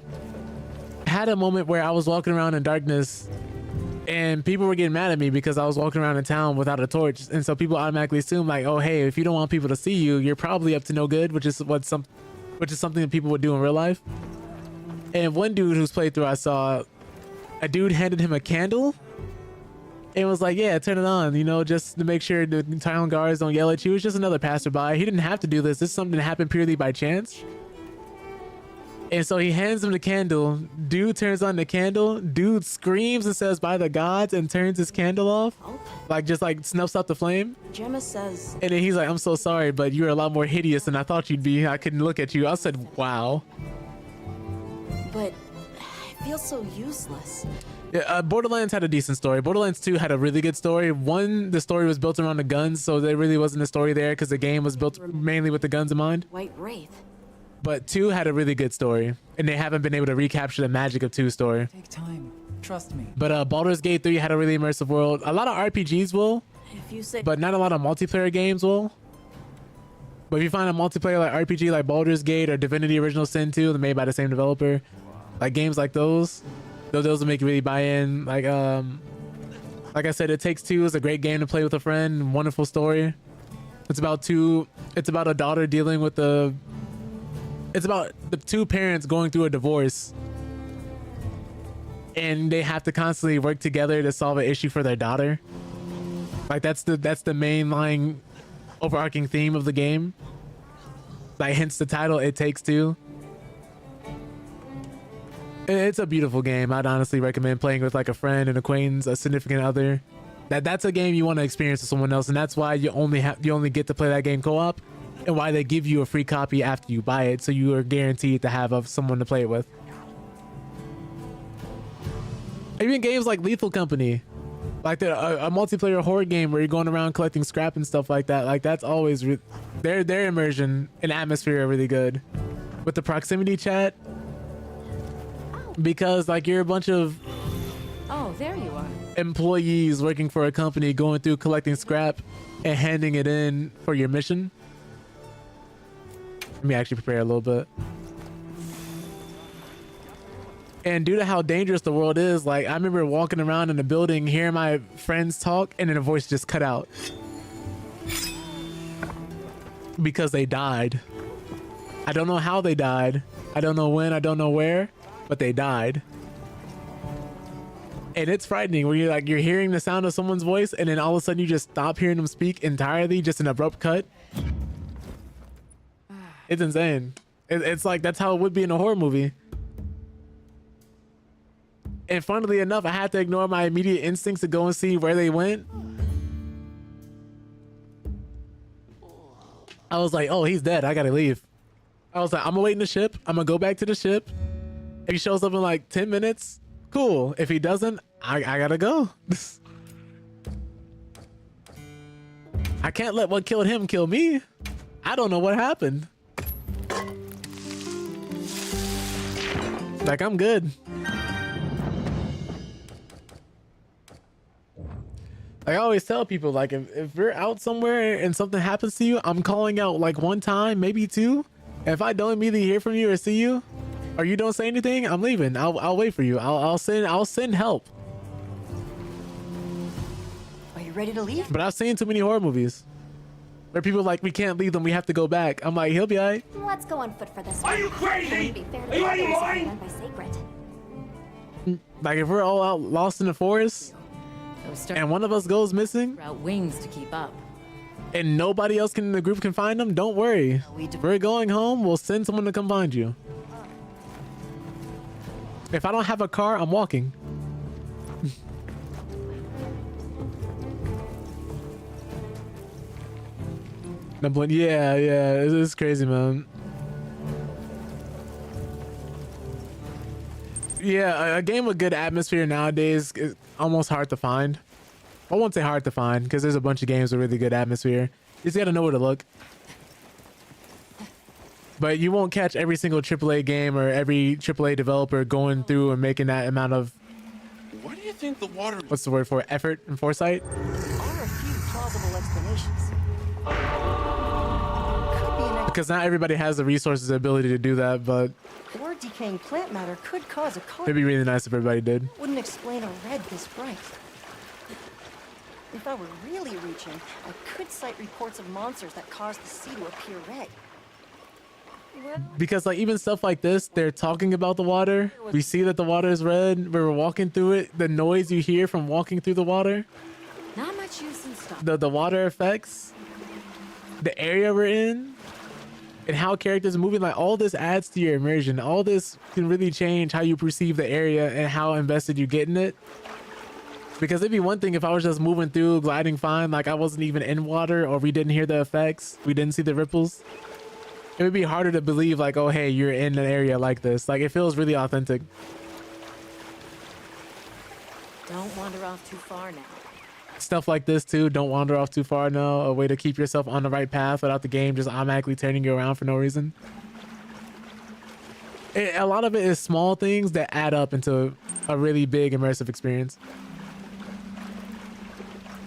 I had a moment where I was walking around in darkness and people were getting mad at me because I was walking around in town without a torch, and so people automatically assume like, oh hey, if you don't want people to see you, you're probably up to no good, which is something that people would do in real life. And one dude whose playthrough I saw, a dude handed him a candle and was like, yeah, turn it on, you know, just to make sure the town guards don't yell at you. It's just another passerby. He didn't have to do this. This is something that happened purely by chance. And so he hands him the candle. Dude turns on the candle. Dude screams and says, by the gods, and turns his candle off. Like, just like snuffs out the flame. Gemma says... And then he's like, I'm so sorry, but you're a lot more hideous than I thought you'd be. I couldn't look at you. I said, wow. But it feels so useless. Yeah, Borderlands had a decent story. Borderlands 2 had a really good story. One, the story was built around the guns, so there really wasn't a story there because the game was built mainly with the guns in mind. White Wraith. But 2 had a really good story, and they haven't been able to recapture the magic of 2's story. Take time. Trust me. But Baldur's Gate 3 had a really immersive world. A lot of RPGs will, If you say... but not a lot of multiplayer games will. But if you find a multiplayer like RPG like Baldur's Gate or Divinity Original Sin 2, they're made by the same developer, like games like those will make you really buy in. Like I said, It Takes Two is a great game to play with a friend. Wonderful story. It's about a daughter dealing with it's about the two parents going through a divorce, and they have to constantly work together to solve an issue for their daughter. Like that's the mainline overarching theme of the game. Like hence the title, It Takes Two. It's a beautiful game. I'd honestly recommend playing with like a friend, an acquaintance, a significant other. That's a game you want to experience with someone else, and that's why you only get to play that game co-op, and why they give you a free copy after you buy it, so you are guaranteed to have someone to play it with. Even games like Lethal Company, like a multiplayer horror game where you're going around collecting scrap and stuff like that. Like that's always their immersion and atmosphere are really good. with the proximity chat, because like you're a bunch of Oh, there you are. employees working for a company going through collecting scrap and handing it in for your mission. Let me actually prepare a little bit. And due to how dangerous the world is, like I remember walking around in the building, hearing my friends talk, and then a voice just cut out because they died. I don't know how they died. I don't know when, I don't know where, but they died. And it's frightening when you're hearing the sound of someone's voice and then all of a sudden you just stop hearing them speak entirely, just an abrupt cut. It's insane. It's like that's how it would be in a horror movie. And funnily enough, I had to ignore my immediate instincts to go and see where they went. I was like, oh, he's dead. I gotta leave. I was like, I'm gonna wait in the ship. I'm gonna go back to the ship. If he shows up in like 10 minutes, cool. If he doesn't, I gotta go. I can't let what killed him kill me. I don't know what happened. Like, I'm good. I always tell people, like, if you're out somewhere and something happens to you, I'm calling out like one time, maybe two. If I don't immediately hear from you or see you, or you don't say anything, I'm leaving. I'll wait for you. I'll send help. Are you ready to leave? But I've seen too many horror movies where people are like, we can't leave them. We have to go back. I'm like, he'll be all right. Let's go on foot for this. Are you crazy? It wouldn't be fair to Are you out of others your if we mind? went by Sacred. Like if we're all out lost in the forest and one of us goes missing, Out wings to keep up. and nobody else in the group can find them, don't worry. We're going home. We'll send someone to come find you. If I don't have a car, I'm walking. Yeah, it's crazy, man. Yeah, a game with good atmosphere nowadays is almost hard to find. I won't say hard to find because there's a bunch of games with really good atmosphere. You just gotta know where to look. But you won't catch every single AAA game or every AAA developer going through and making that amount of, Why do you think the water... what's the word for it? Effort and foresight? There are a few plausible explanations. Because not everybody has the resources or ability to do that, but Or decaying plant matter could cause a car. it'd be really nice if everybody did. Wouldn't explain a red this bright. If I were really reaching, I could cite reports of monsters that cause the sea to appear red. Because like even stuff like this, they're talking about the water. We see that the water is red. We're walking through it. The noise you hear from walking through the water, Not much use in stuff. the water effects, the area we're in, and how characters are moving, like all this adds to your immersion. All this can really change how you perceive the area and how invested you get in it. Because it'd be one thing if I was just moving through, gliding fine, like I wasn't even in water, or we didn't hear the effects, we didn't see the ripples. It would be harder to believe, like, oh, hey, you're in an area like this. Like, it feels really authentic. Don't wander off too far now. Stuff like this, too. Don't wander off too far now. A way to keep yourself on the right path without the game just automatically turning you around for no reason. A lot of it is small things that add up into a really big immersive experience.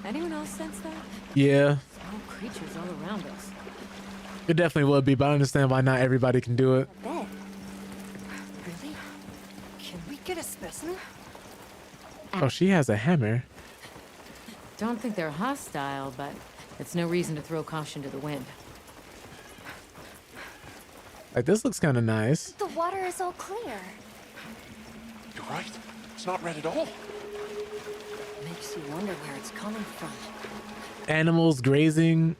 Anyone else sense that? Yeah, Small creatures all around us. it definitely would be, but I understand why not everybody can do it. Bet. Really? Can we get a specimen? Oh, she has a hammer. Don't think they're hostile, but it's no reason to throw caution to the wind. Like, this looks kind of nice. The water is all clear. You're right. It's not red at all. Makes you wonder where it's coming from. Animals grazing,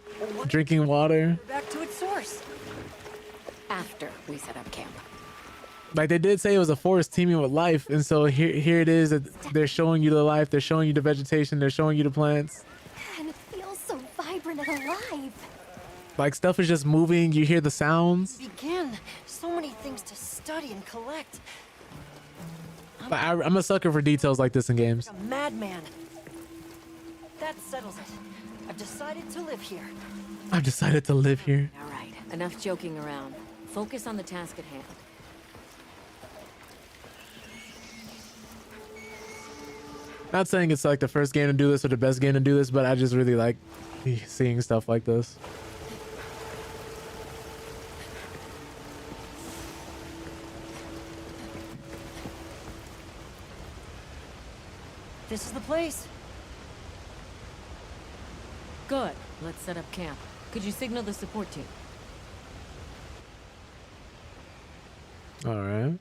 drinking water. Back to its source. After we set up camp. Like they did say it was a forest teeming with life, and so here it is that they're showing you the life, they're showing you the vegetation, they're showing you the plants. And it feels so vibrant and alive. Like stuff is just moving, you hear the sounds. Begin. So many things to study and collect. Like, I'm a sucker for details like this in games. A madman. That settles it. I've decided to live here. I've decided to live here. All right, enough joking around. Focus on the task at hand. Not saying it's like the first game to do this or the best game to do this, but I just really like seeing stuff like this. This is the place. Good. Let's set up camp. Could you signal the support team? All right.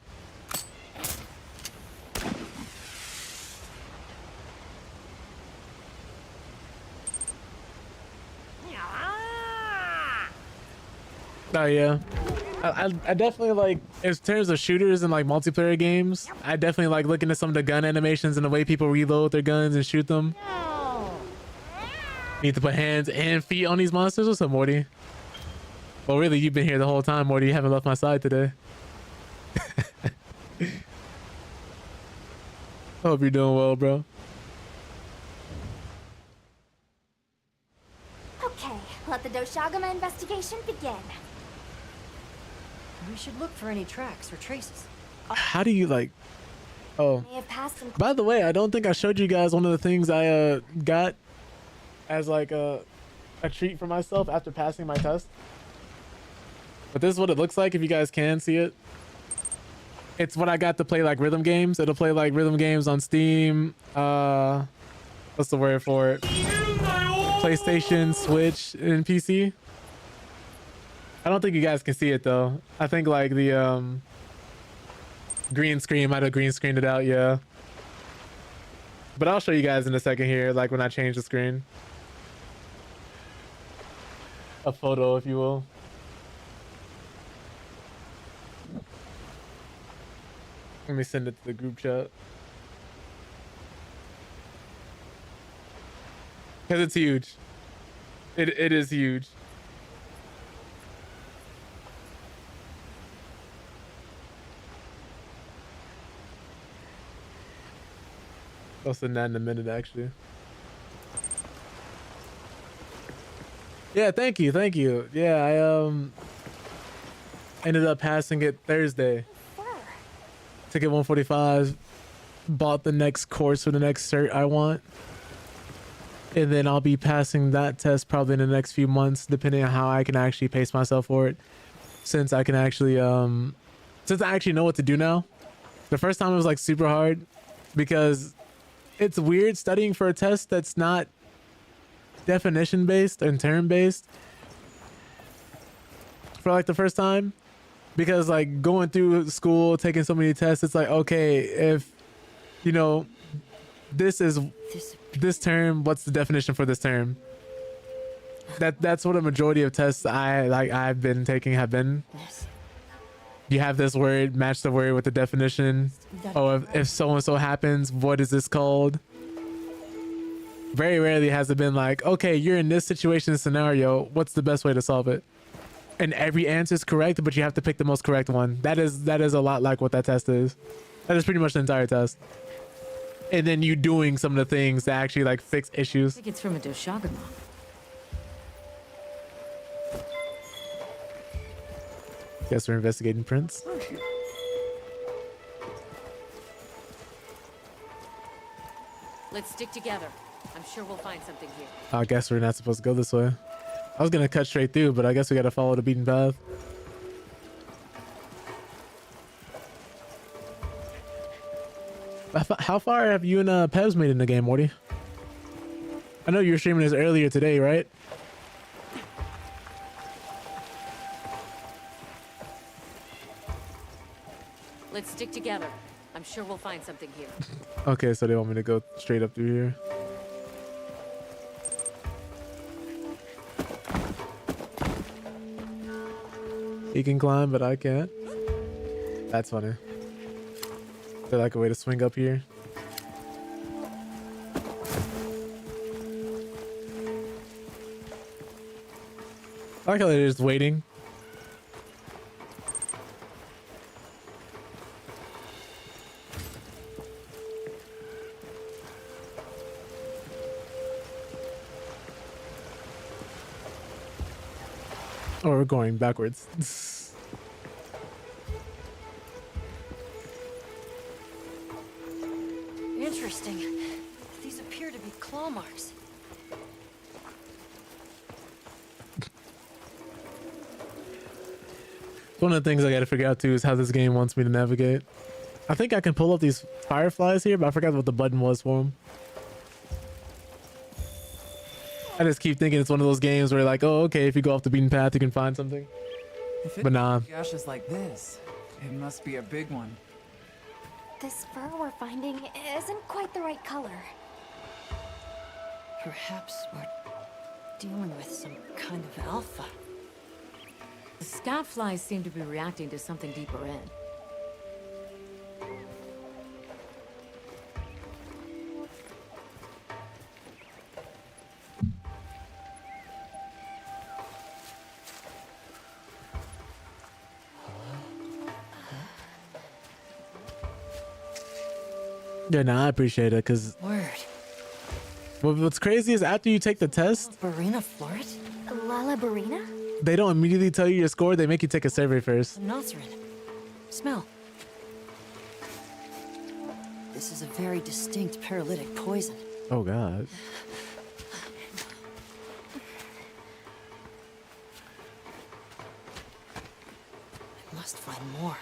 Oh yeah, I definitely like, in terms of shooters and like multiplayer games, I definitely like looking at some of the gun animations and the way people reload their guns and shoot them. Need to put hands and feet on these monsters. What's up, Morty? Well, really, you've been here the whole time, Morty. You haven't left my side today. Hope you're doing well, bro. Okay, let the Doshagama investigation begin. We should look for any tracks or traces. How do you like? Oh, May have passed some. by the way, I don't think I showed you guys one of the things I got as like a treat for myself after passing my test. But this is what it looks like if you guys can see it. It's what I got to play like rhythm games. It'll play like rhythm games on Steam. What's the word for it? PlayStation, Switch, and PC. I don't think you guys can see it though. I think like the green screen might have green screened it out, yeah. But I'll show you guys in a second here, like when I change the screen. A photo, if you will. Let me send it to the group chat. Because it's huge. It is huge. I'll send that in a minute, actually. Yeah, thank you, thank you. Yeah, I ended up passing it Thursday. Ticket 145. Bought the next course for the next cert I want. And then I'll be passing that test probably in the next few months, depending on how I can actually pace myself for it. Since I can actually, since I actually know what to do now. The first time it was like super hard because it's weird studying for a test that's not definition based and term based for like the first time. Because like going through school, taking so many tests, it's like, okay, if, you know, this is this term, what's the definition for this term? That's what a majority of tests I've been taking have been. You have this word, match the word with the definition. Oh, if so-and-so happens, what is this called? Very rarely has it been like, okay, you're in this situation scenario, what's the best way to solve it? And every answer is correct, but you have to pick the most correct one. That is a lot like what that test is. That is pretty much the entire test. And then you doing some of the things that actually like fix issues. I think it's from a Doshagama. Guess we're investigating Prince. Let's stick together. I'm sure we'll find something here. I guess we're not supposed to go this way. I was gonna cut straight through, but I guess we gotta follow the beaten path. How far have you and Pevs made in the game, Morty? I know you were streaming this earlier today, right? Let's stick together. I'm sure we'll find something here. Okay, so they want me to go straight up through here. He can climb, but I can't. That's funny. Is there like a way to swing up here? I like how they're just waiting. Oh, we're going backwards. Interesting. These appear to be claw marks. One of the things I gotta figure out too is how this game wants me to navigate. I think I can pull up these fireflies here, but I forgot what the button was for them. I just keep thinking it's one of those games where like, oh, okay, if you go off the beaten path, you can find something. But nah. Gosh, is like this. It must be a big one. This fur we're finding isn't quite the right color. Perhaps we're dealing with some kind of alpha. The scout flies seem to be reacting to something deeper in. Yeah, nah, I appreciate it, because Word. what's crazy is after you take the test, Barina Floret? Lala Barina? they don't immediately tell you your score. They make you take a survey first. Nocerin. Smell. This is a very distinct paralytic poison. Oh, God. I must find more.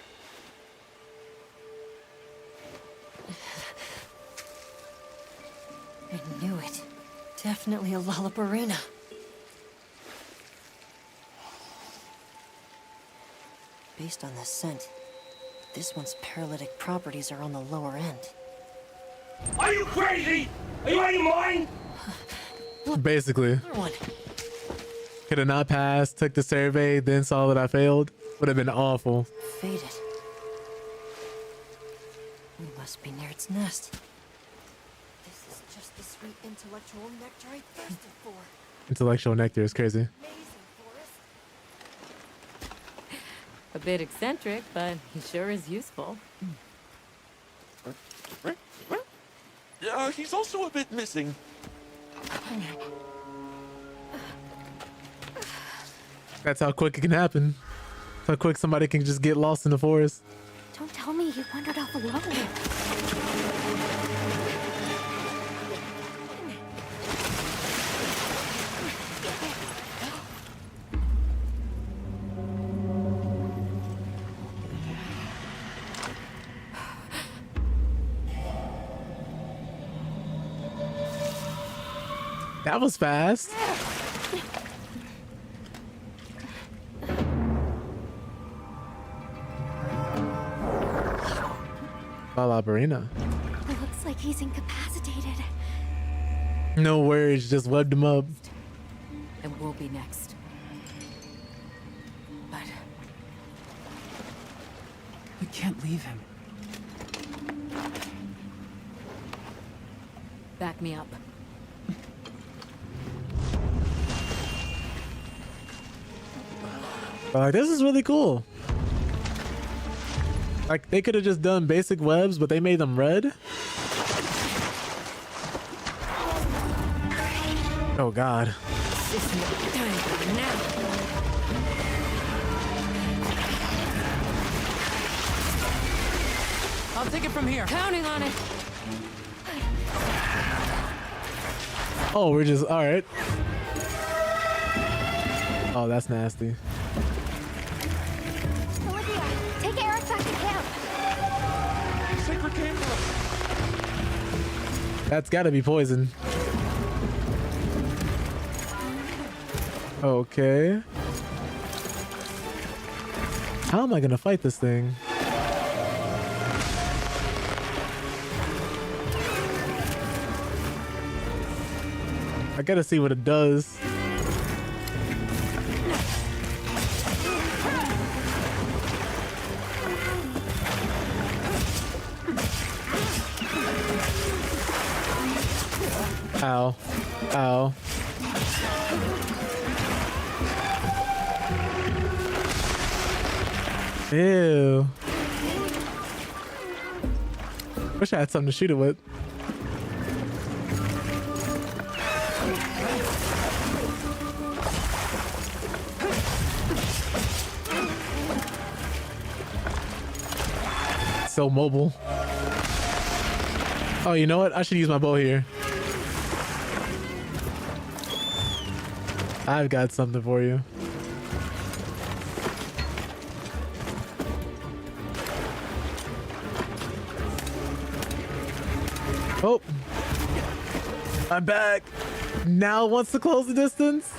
I knew it. Definitely a Lalabarina. Based on this scent, this one's paralytic properties are on the lower end. Are you crazy? Are you out of your mind? Basically. Could have not passed, took the survey, then saw that I failed. Would have been awful. Faded. We must be near its nest. This is just the sweet intellectual nectar I thirsted for. Intellectual nectar is crazy. A bit eccentric, but he sure is useful. He's also a bit missing. That's how quick it can happen. How quick somebody can just get lost in the forest. Don't tell me you wandered off alone. That was fast. Lalabarina. It looks like he's incapacitated. No words, just webbed him up. And we'll be next. But we can't leave him. back me up. This is really cool. Like, they could have just done basic webs, but they made them red. Oh, God. I'll take it from here. Counting on it. Oh, we're just, all right. Oh, that's nasty. Olivia, take Eric back to camp. Sacred camera. That's gotta be poison. Okay. How am I gonna fight this thing? I gotta see what it does. Ow. Ow. Ew. Wish I had something to shoot it with. So mobile. Oh, you know what? I should use my bow here. I've got something for you. Oh, I'm back. Now wants to close the distance.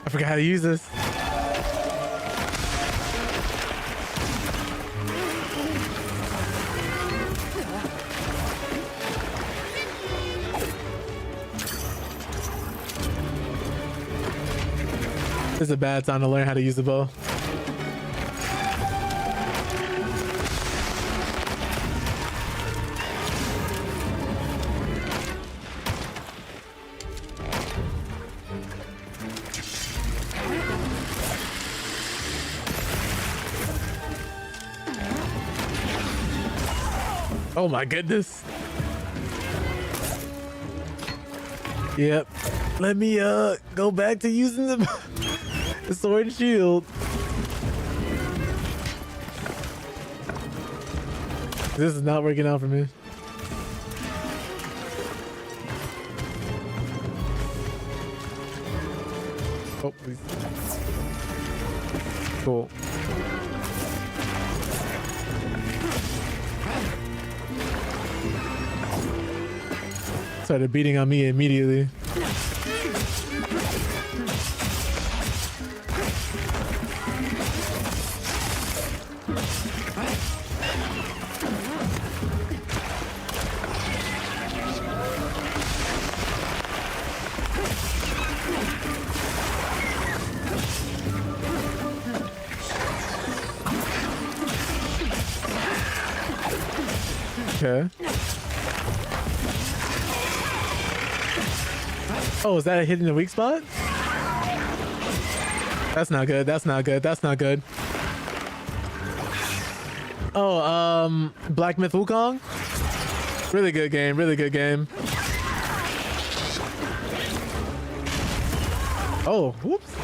I forgot how to use this. This is a bad time to learn how to use the bow. Oh my goodness. Yep. Let me go back to using the sword and shield. This is not working out for me. Oh, please. Cool. Started beating on me immediately. Okay. Oh, is that a hit in the weak spot? That's not good. That's not good. That's not good. Oh, Black Myth Wukong? Really good game. Really good game. Oh, whoops.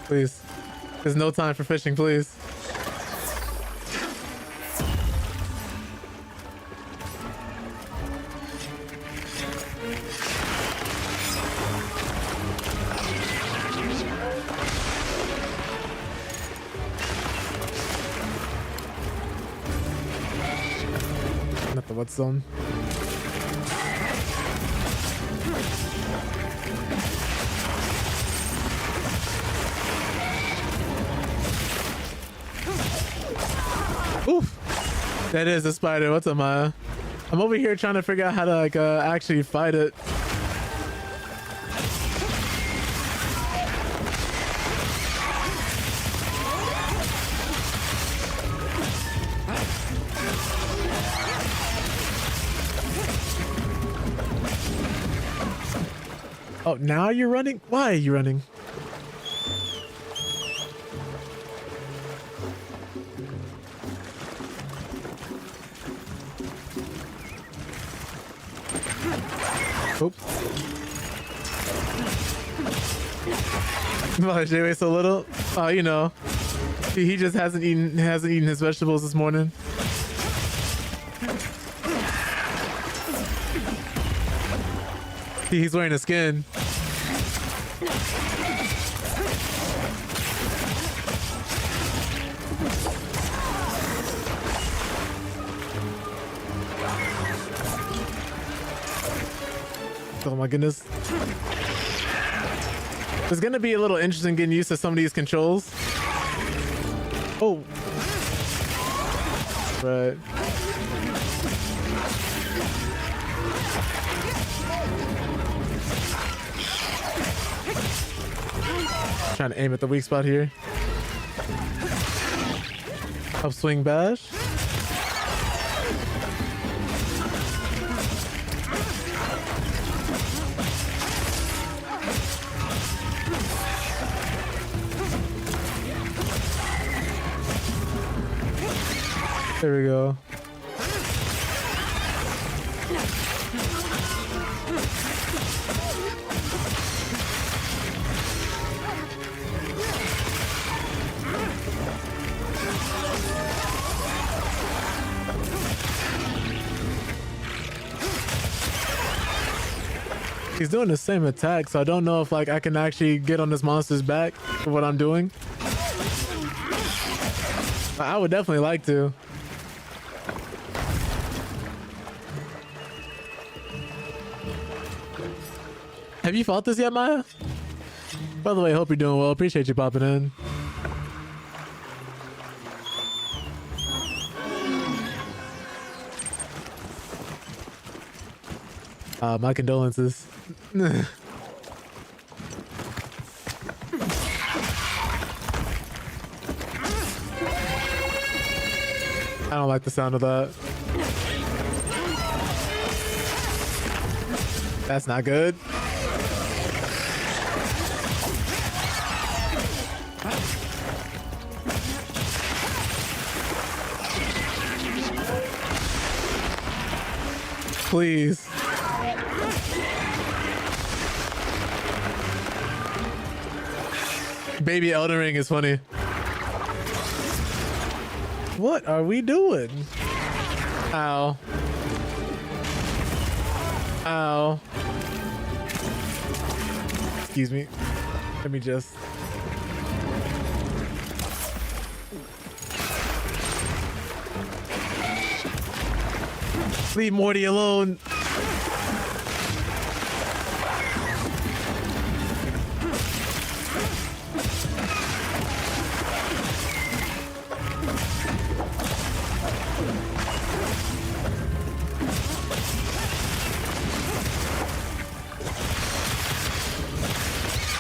Please. There's no time for fishing, please. Not the what zone. Oof. That is a spider. What's up, Maya? I'm over here trying to figure out how to like actually fight it. Oh, now you're running? Why are you running? Oops. Why did Jay so little? Oh, you know, he just hasn't eaten his vegetables this morning. He's wearing a skin. Oh my goodness. It's gonna be a little interesting getting used to some of these controls. Oh. Right. Trying to aim at the weak spot here. Upswing bash. There we go. He's doing the same attack, so I don't know if like I can actually get on this monster's back for what I'm doing. I would definitely like to. Have you fought this yet, Maya? By the way, hope you're doing well. Appreciate you popping in. My condolences. I don't like the sound of that. That's not good. Please. Baby Elden Ring is funny. What are we doing? Ow. Ow. Excuse me. Let me just... Leave Morty alone.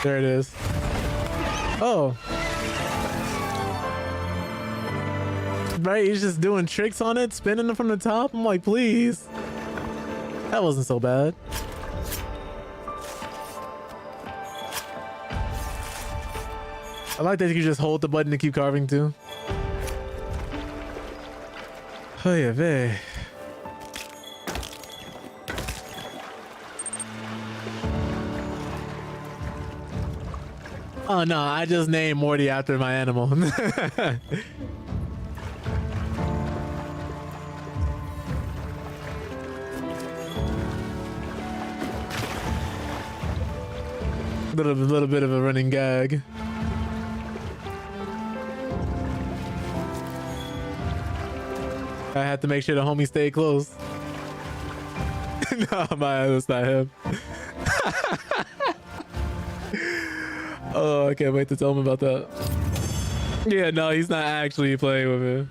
There it is. Oh. Right, he's just doing tricks on it, spinning them from the top. I'm like, please. That wasn't so bad. I like that you just hold the button to keep carving too. Oh yeah, vey. Oh no, I just named Morty after my animal. Little bit of a running gag. I had to make sure the homie stayed close. No, that's not him. Oh, I can't wait to tell him about that. Yeah, no, he's not actually playing with me.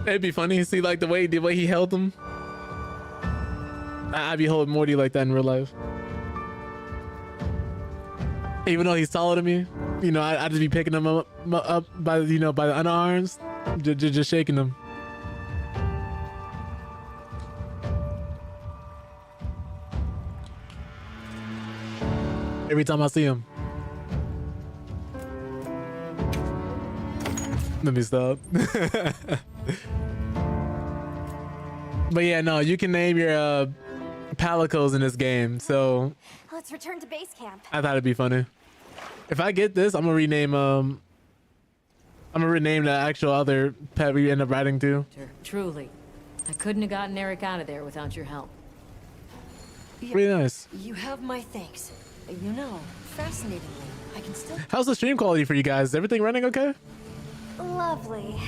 It'd be funny to see like the way he held him. I'd be holding Morty like that in real life. Even though he's taller than me, you know, I'd just be picking him up by, you know, by the underarms, just shaking him. Every time I see him. Let me stop. But yeah, no, you can name your palicos in this game, so Let's return to base camp. I thought it'd be funny. If I get this, I'm gonna rename the actual other pet we end up riding to. Truly. I couldn't have gotten Eric out of there without your help. Pretty nice. You have my thanks. You know, fascinatingly, I can still... How's the stream quality for you guys? Is everything running okay? Lovely.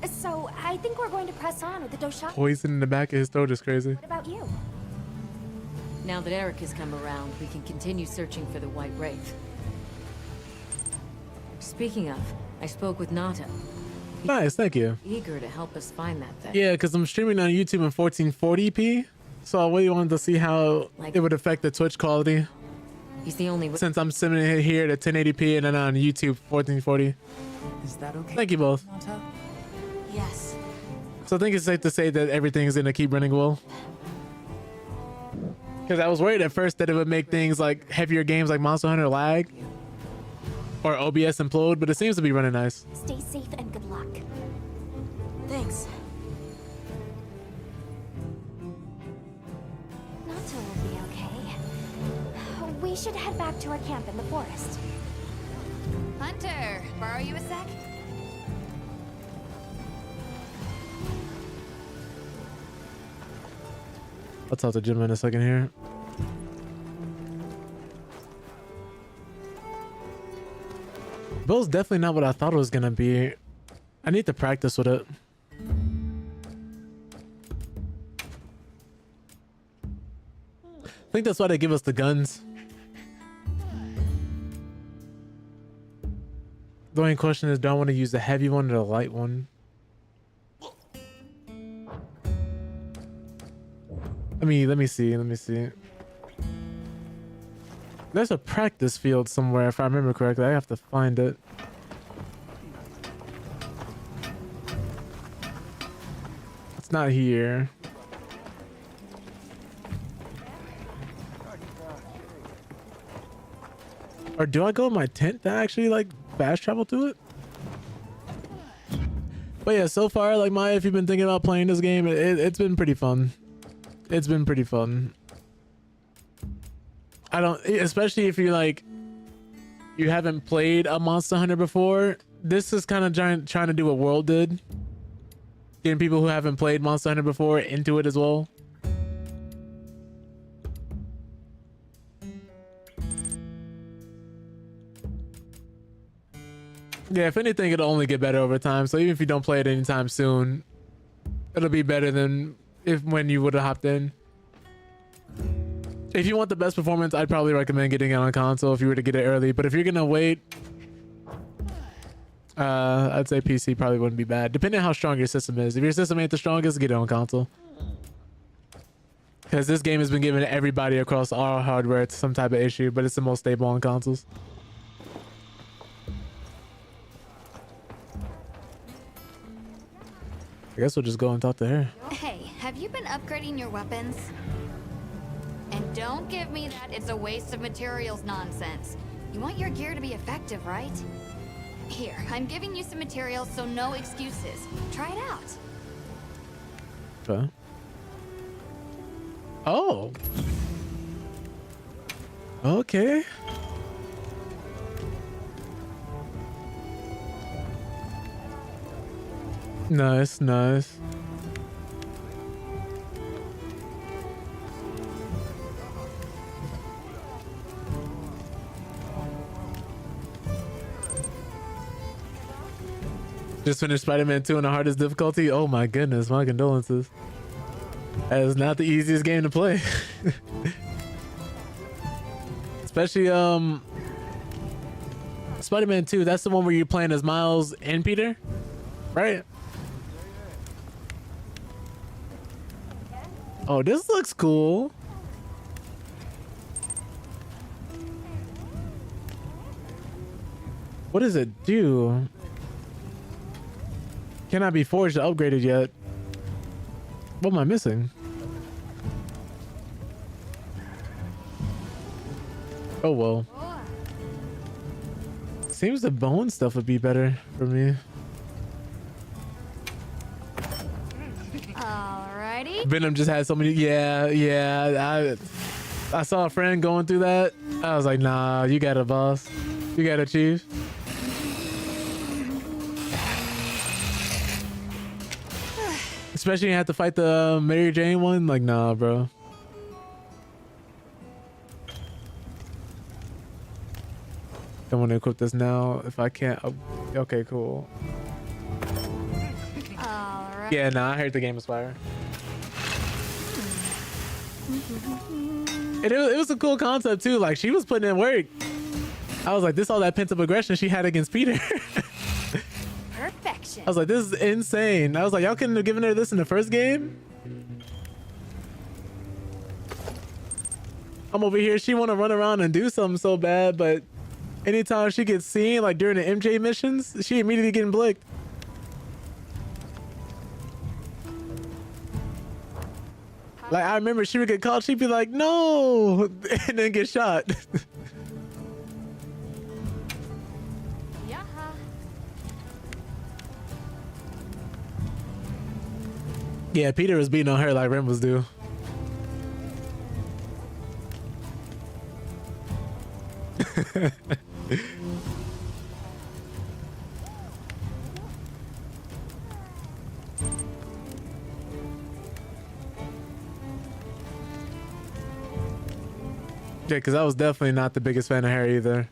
So, I think we're going to press on with the dosha. Poison in the back of his throat is crazy. What about you? Now that Eric has come around, we can continue searching for the White Wraith. Speaking of, I spoke with Nata. Nice, thank you. Eager to help us find that thing. Yeah, because I'm streaming on YouTube in 1440p, so I really wanted to see how it would affect the Twitch quality. He's the only... Since I'm streaming it here at 1080p and then on YouTube 1440. Is that okay? Thank you both. Nata? Yes. So I think it's safe to say that everything is going to keep running well. Because I was worried at first that it would make things like heavier games like Monster Hunter lag or OBS implode, but it seems to be running nice. Stay safe and good luck. Thanks. We should head back to our camp in the forest. Hunter, borrow you a sec? I'll talk to Jim in a second here. Bill's definitely not what I thought it was gonna be. I need to practice with it. I think that's why they give us the guns. The only question is, do I want to use the heavy one or the light one? Let me see. There's a practice field somewhere, if I remember correctly. I have to find it. It's not here. Or do I go in my tent to actually like fast travel to it? But yeah, so far, like Maya, if you've been thinking about playing this game, it's been pretty fun. It's been pretty fun. I don't, especially if you're like, you haven't played a Monster Hunter before. This is kind of trying to do what World did. Getting people who haven't played Monster Hunter before into it as well. Yeah, if anything, it'll only get better over time. So even if you don't play it anytime soon, it'll be better than when you would have hopped in. If you want the best performance, I'd probably recommend getting it on console if you were to get it early. But if you're gonna wait, I'd say PC probably wouldn't be bad, depending on how strong your system is. If your system ain't the strongest, get it on console. Because this game has been given to everybody across all hardware some type of issue, but it's the most stable on consoles. I guess we'll just go and talk to her. Hey, have you been upgrading your weapons? And don't give me that it's a waste of materials nonsense. You want your gear to be effective, right? Here, I'm giving you some materials, so no excuses. Try it out. Okay. Oh. Okay. Nice, nice. Just finished Spider-Man 2 on the hardest difficulty. Oh my goodness, my condolences. That is not the easiest game to play. Especially Spider-Man 2, that's the one where you're playing as Miles and Peter, right? Oh, this looks cool. What does it do? Cannot be forged or upgraded yet. What am I missing? Oh well. Seems the bone stuff would be better for me. Alrighty. Venom just had so many. Yeah. I saw a friend going through that. I was like, nah, you got it, boss. You got it, chief. Especially when you have to fight the Mary Jane one. Like, nah, bro. I want to equip this now. If I can't. Oh, okay, cool. Alright. Yeah, nah, I heard the game Aspire. It was a cool concept too. Like, she was putting in work. I was like, this all that pent up aggression she had against Peter. Perfection. I was like, this is insane. I was like, y'all couldn't have given her this in the first game? I'm over here. She want to run around and do something so bad, but anytime she gets seen, like during the MJ missions, she immediately getting blicked. Like, I remember she would get caught. She'd be like, no, and then get shot. Yeah, Peter was beating on her like Ren was due. Yeah, because I was definitely not the biggest fan of her either.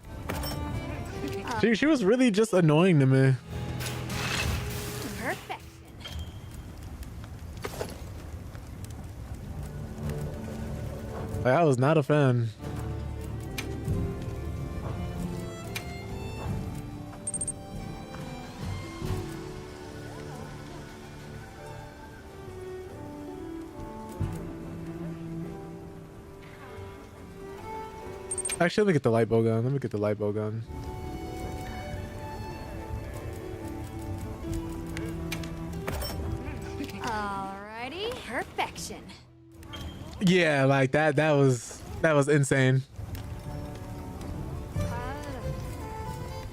She was really just annoying to me. Perfection. Like, I was not a fan. Actually, let me get the light bow gun. Let me get the light bow gun. Alrighty, perfection. Yeah, like that was insane.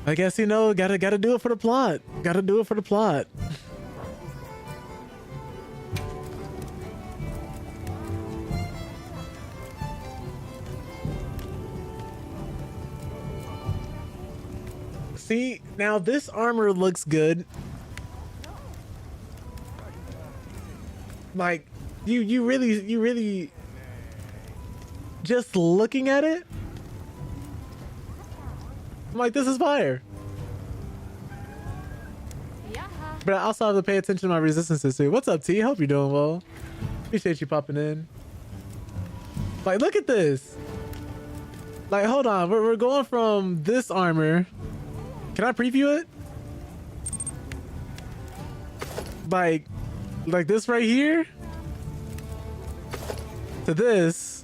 I guess, you know, gotta do it for the plot. Gotta do it for the plot. See, now this armor looks good. Like, you really just looking at it, I'm like, this is fire. But I also have to pay attention to my resistances too. What's up, T? Hope you're doing well. Appreciate you popping in. Like, look at this. Like, hold on, we're going from this armor. Can I preview it? Like this right here to this.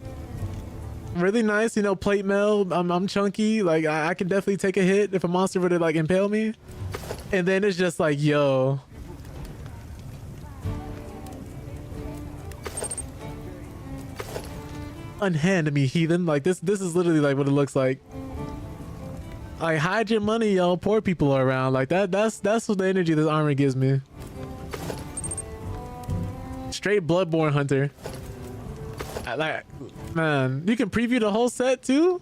Really nice, you know, plate mail. I'm chunky. Like, I can definitely take a hit if a monster were to like impale me. And then it's just like, yo. Unhand me, heathen. Like, this is literally like what it looks like. Like, hide your money, yo. Poor people are around. Like, that's what the energy this armor gives me. Straight Bloodborne hunter. Like, man, you can preview the whole set too?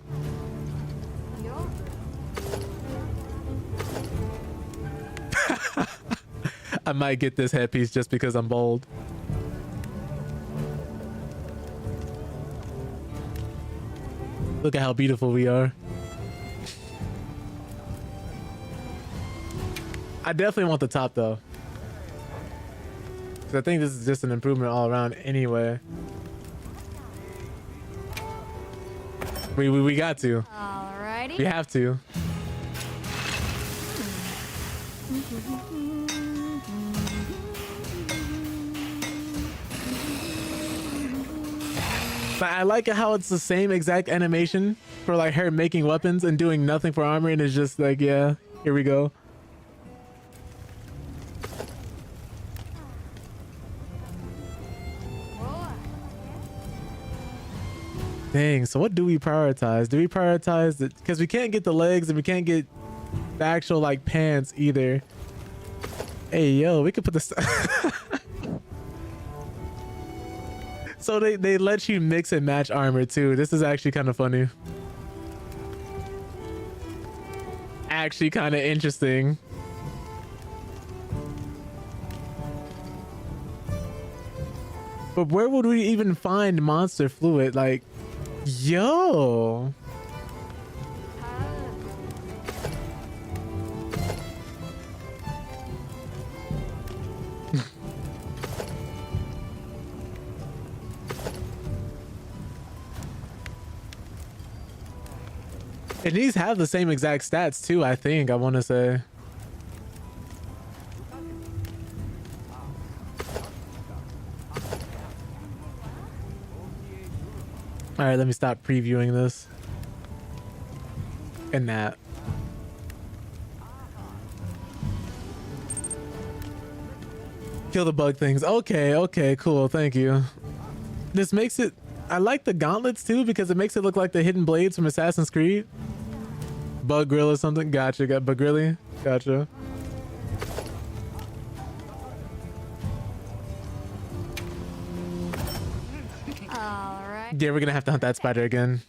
I might get this headpiece just because I'm bold. Look at how beautiful we are. I definitely want the top though. I think this is just an improvement all around anyway. We got to. Alrighty. We have to. But I like how it's the same exact animation for like her making weapons and doing nothing for armor, and it's just like, yeah, here we go. Dang, so what do we prioritize? Do we prioritize it? Because we can't get the legs and we can't get the actual like pants either. Hey, yo, we could put this. So they let you mix and match armor too. This is actually kind of funny. Actually kind of interesting. But where would we even find monster fluid? Like, yo. And these have the same exact stats too, I think. I want to say. All right, let me stop previewing this. And that. Kill the bug things. Okay, okay, cool. Thank you. This makes it... I like the gauntlets too because it makes it look like the hidden blades from Assassin's Creed. Bug grill or something. Gotcha. Got bug grilly. Gotcha. All right. Yeah, we're gonna have to hunt that spider again.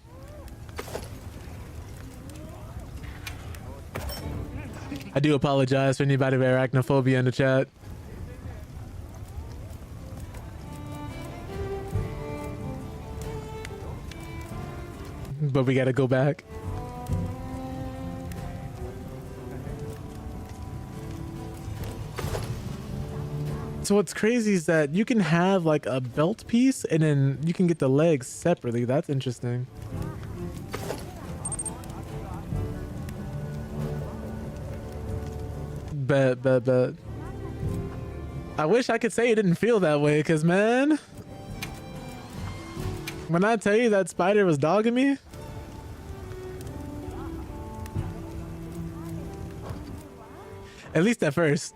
I do apologize for anybody with arachnophobia in the chat. But we gotta go back. So what's crazy is that you can have like a belt piece and then you can get the legs separately. That's interesting. But I wish I could say it didn't feel that way, because man, when I tell you that spider was dogging me, at least at first.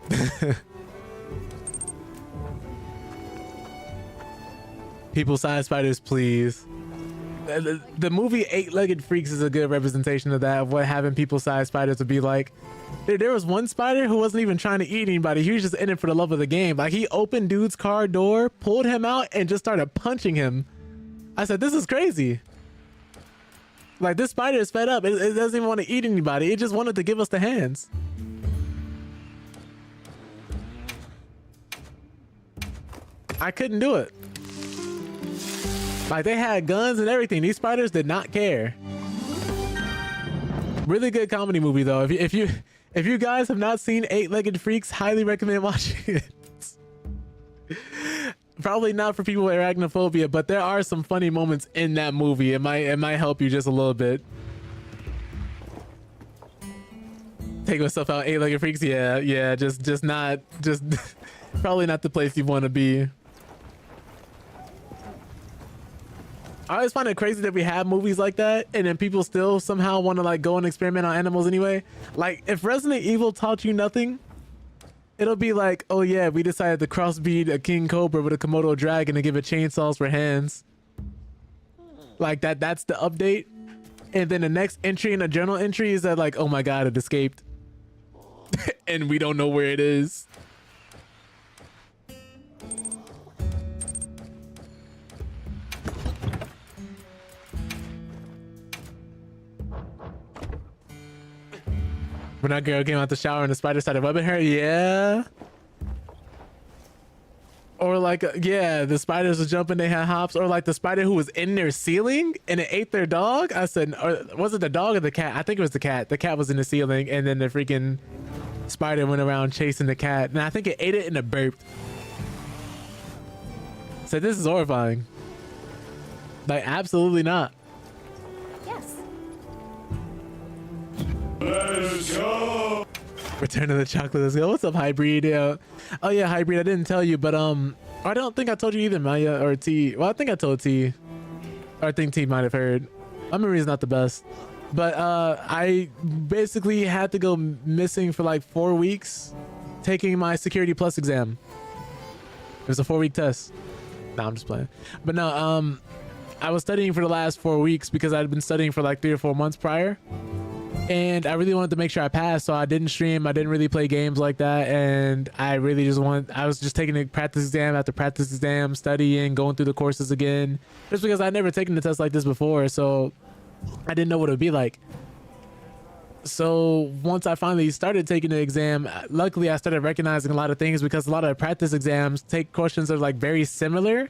People-sized spiders, please. The movie Eight-Legged Freaks is a good representation of that, of what having people-sized spiders would be like. There was one spider who wasn't even trying to eat anybody. He was just in it for the love of the game. Like, he opened dude's car door, pulled him out, and just started punching him. I said, this is crazy. Like, this spider is fed up. It doesn't even want to eat anybody. It just wanted to give us the hands. I couldn't do it. Like, they had guns and everything. These spiders did not care. Really good comedy movie though. If you guys have not seen Eight-Legged Freaks, highly recommend watching it. Probably not for people with arachnophobia, but there are some funny moments in that movie. It might help you just a little bit. Take myself out, Eight-Legged Freaks. Yeah, just probably not the place you want to be. I always find it crazy that we have movies like that and then people still somehow want to like go and experiment on animals anyway. Like, if Resident Evil taught you nothing, it'll be like, oh yeah, we decided to crossbreed a king cobra with a Komodo dragon and give it chainsaws for hands. Like that's the update. And then the next entry in a journal entry is that like, oh my god, it escaped. And we don't know where it is. When that girl came out the shower and the spider started webbing her, yeah. Or like, yeah, the spiders were jumping, they had hops. Or like the spider who was in their ceiling and it ate their dog. I said, or was it the dog or the cat? I think it was the cat. The cat was in the ceiling and then the freaking spider went around chasing the cat. And I think it ate it and it burped. So this is horrifying. Like, absolutely not. Yes. Let's go. Return to the chocolate. Let's go. What's up, Hybrid? Oh yeah, Hybrid. I didn't tell you, but I don't think I told you either, Maya or T. Well, I think I told T. Or I think T might have heard. My memory is not the best, but I basically had to go missing for like 4 weeks, taking my Security Plus exam. It was a 4-week test. Nah, I'm just playing. But no, I was studying for the last 4 weeks because I'd been studying for like 3 or 4 months prior. And I really wanted to make sure I passed, so I didn't stream. I didn't really play games like that, and I was just taking a practice exam after practice exam, studying, going through the courses again, just because I'd never taken a test like this before, so I didn't know what it would be like. So once I finally started taking the exam, luckily I started recognizing a lot of things, because a lot of practice exams take questions that are like very similar,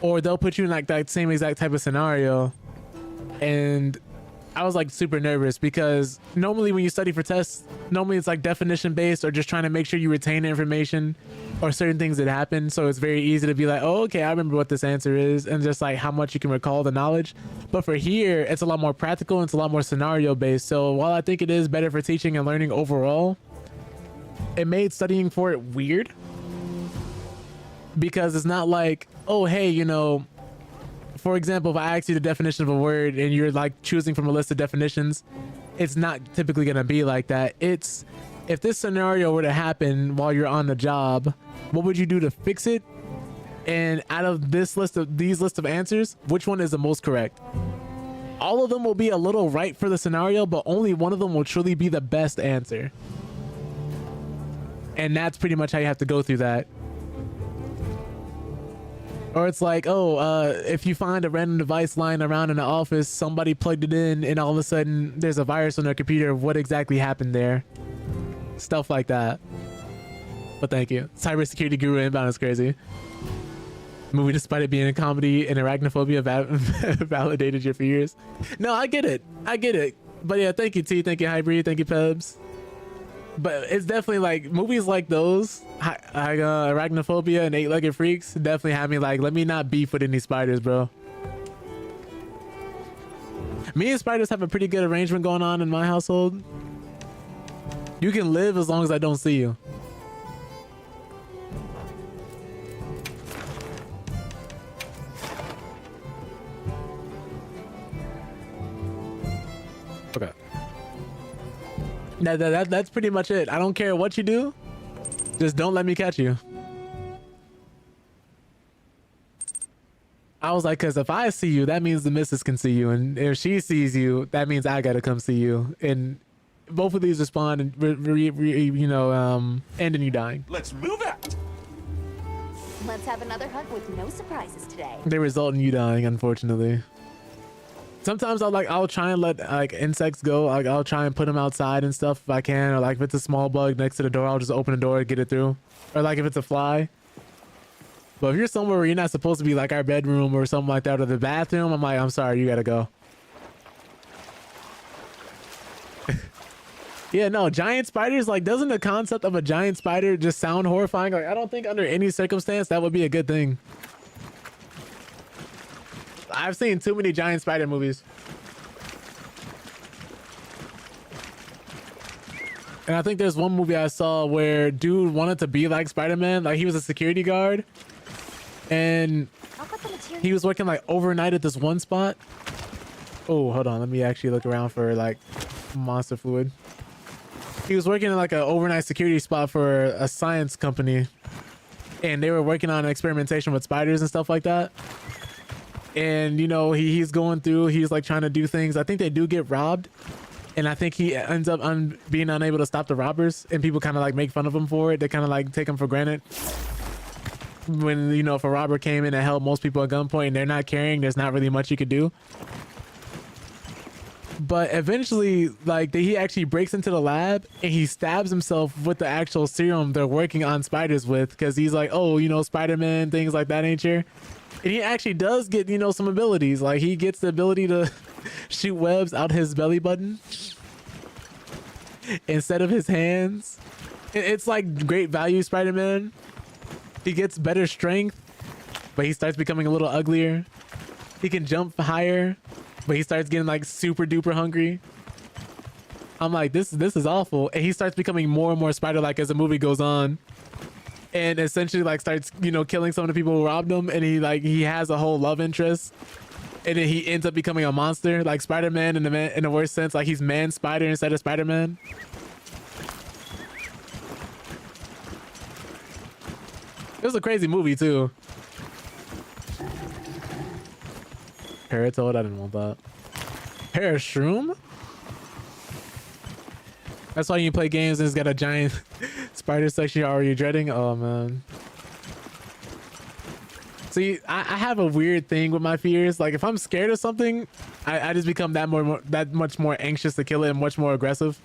or they'll put you in like that same exact type of scenario, and I was like super nervous, because normally when you study for tests, normally it's like definition based or just trying to make sure you retain the information or certain things that happen. So it's very easy to be like, oh, okay, I remember what this answer is, and just like how much you can recall the knowledge. But for here, it's a lot more practical and it's a lot more scenario based. So while I think it is better for teaching and learning overall, it made studying for it weird, because it's not like, oh, hey, you know, for example, if I ask you the definition of a word and you're like choosing from a list of definitions, it's not typically going to be like that. It's, if this scenario were to happen while you're on the job, what would you do to fix it? And out of these list of answers, which one is the most correct? All of them will be a little right for the scenario, but only one of them will truly be the best answer. And that's pretty much how you have to go through that. Or it's like, oh, if you find a random device lying around in the office, somebody plugged it in, and all of a sudden there's a virus on their computer. What exactly happened there? stuff like that. But thank you. Cybersecurity guru inbound is crazy. Movie, despite it being a comedy and arachnophobia, validated your fears. No, I get it. I get it. But yeah, thank you, T. Thank you, Hybrid. Thank you, Pebs. But it's definitely like movies like those, arachnophobia and eight-legged freaks, definitely have me like, let me not beef with any spiders, bro. Me and spiders have a pretty good arrangement going on in my household. You can live as long as I don't see you. Okay. That's pretty much it. I don't care what you do. Just don't let me catch you. I was like, because if I see you, that means the missus can see you. And if she sees you, that means I got to come see you. And both of these respond and, end in you dying. Let's move out. Let's have another hunt with no surprises today. They result in you dying, unfortunately. Sometimes I'll try and let like insects go. Like I'll try and put them outside and stuff if I can. Or like if it's a small bug next to the door, I'll just open the door and get it through. Or like if it's a fly. But if you're somewhere where you're not supposed to be, like our bedroom or something like that, or the bathroom, I'm like, I'm sorry, you gotta go. Yeah, no, giant spiders, like, doesn't the concept of a giant spider just sound horrifying? Like, I don't think under any circumstance that would be a good thing. I've seen too many giant spider movies. And I think there's one movie I saw where dude wanted to be like Spider-Man. Like, he was a security guard. And he was working, like, overnight at this one spot. Oh, hold on. Let me actually look around for, like, monster fluid. He was working in, like, an overnight security spot for a science company. And they were working on experimentation with spiders and stuff like that. And, you know, he's going through, he's like trying to do things. I think they do get robbed. And I think he ends up being unable to stop the robbers. And people kind of like make fun of him for it. They kind of like take him for granted. When, you know, if a robber came in and held most people at gunpoint and they're not carrying, there's not really much you could do. But eventually, like, he actually breaks into the lab and he stabs himself with the actual serum they're working on spiders with. Because he's like, oh, you know, Spider-Man, things like that nature. And he actually does get, you know, some abilities. Like, he gets the ability to shoot webs out his belly button instead of his hands. It's like great value Spider-Man. He gets better strength, but he starts becoming a little uglier. He can jump higher, but he starts getting like super duper hungry. I'm like, this is awful. And he starts becoming more and more spider-like as the movie goes on. And essentially like starts, you know, killing some of the people who robbed him. And he has a whole love interest. And then he ends up becoming a monster, like Spider-Man in the worst sense. Like he's man spider instead of Spider-Man. It was a crazy movie too. Paratoad, I didn't want that. Parashroom? That's why you play games and it's got a giant spider section you're already dreading? Oh man. See, I have a weird thing with my fears. Like if I'm scared of something, I just become that much more anxious to kill it and much more aggressive.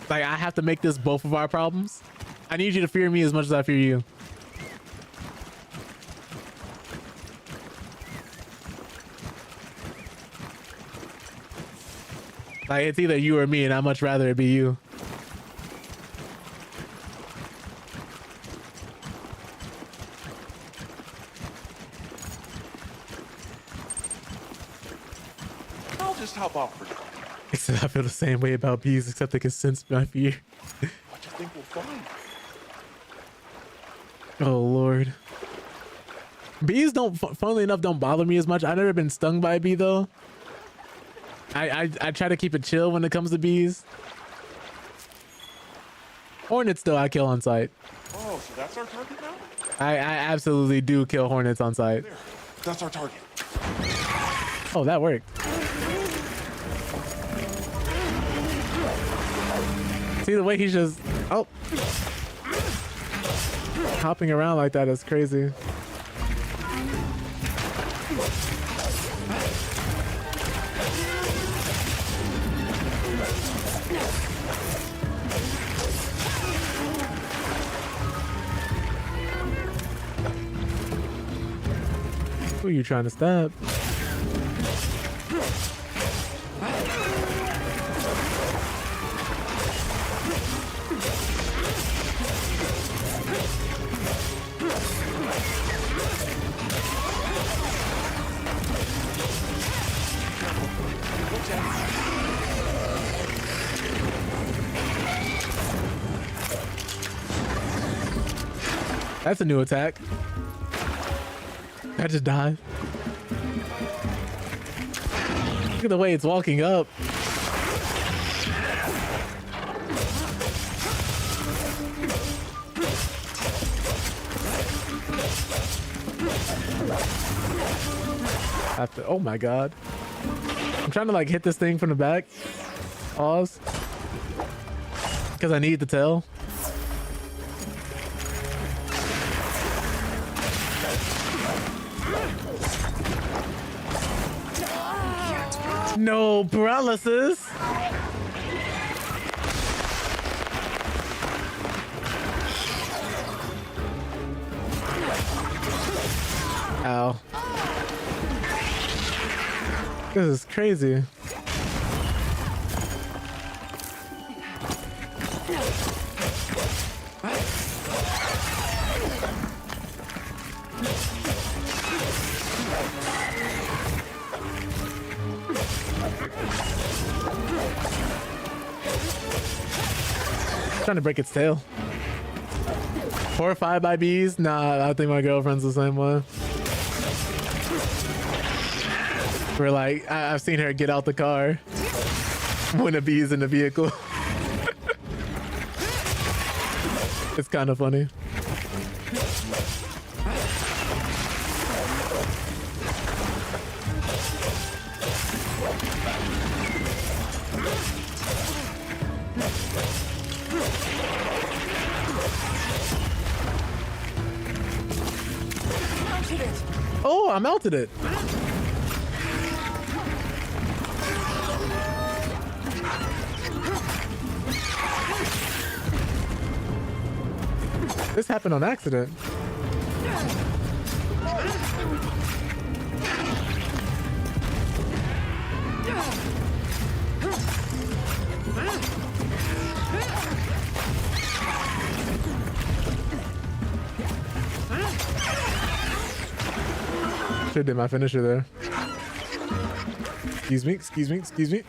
Like I have to make this both of our problems. I need you to fear me as much as I fear you. Like it's either you or me, and I'd much rather it be you. I'll just hop off for now. Except I feel the same way about bees, except they can sense my fear. What you think we'll find? Oh Lord. Bees don't, funnily enough, don't bother me as much. I've never been stung by a bee though. I try to keep it chill when it comes to bees. Hornets though I kill on sight. Oh, so that's our target now? I absolutely do kill hornets on sight. There, that's our target. Oh, that worked. See the way he's just, oh. Hopping around like that is crazy. Who are you trying to stab? That's a new attack. I just died. Look at the way it's walking up. Oh my god. I'm trying to like hit this thing from the back. Pause. Because I need the tail. No paralysis. Ow. This is crazy. Trying to break its tail. 4 or 5 IBs? Nah, I think my girlfriend's the same way. We're like, I've seen her get out the car when a bee is in the vehicle. It's kind of funny. Oh, I melted it. This happened on accident. Should've did my finisher there. Excuse me, excuse me, excuse me.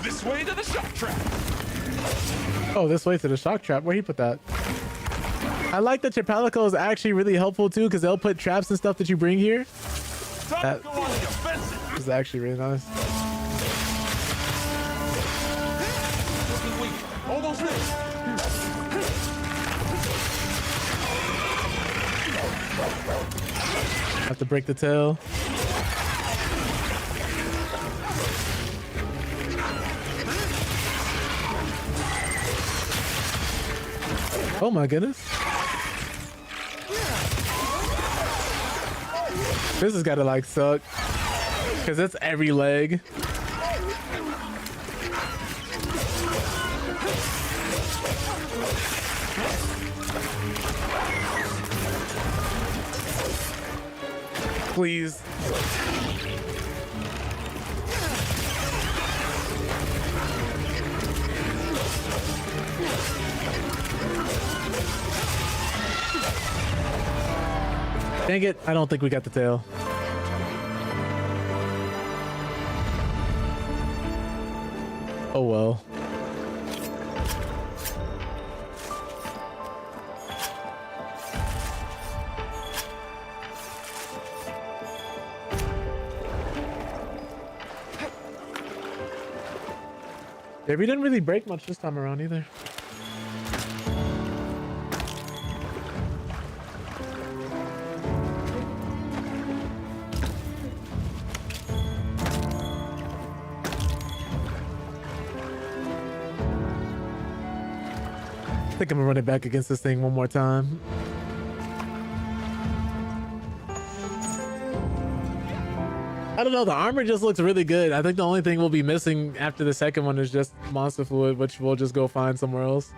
This way to the shock trap. Oh, this way to the shock trap. Where he put that? I like that your palico is actually really helpful too, because they'll put traps and stuff that you bring here. That is actually really nice. Almost there. Have to break the tail. Oh my goodness. This has gotta like suck. Cause it's every leg. Please. Dang it, I don't think we got the tail. Oh well. Yeah, we didn't really break much this time around either. I think I'm gonna run it back against this thing one more time. I don't know, the armor just looks really good. I think the only thing we'll be missing after the second one is just monster fluid, which we'll just go find somewhere else.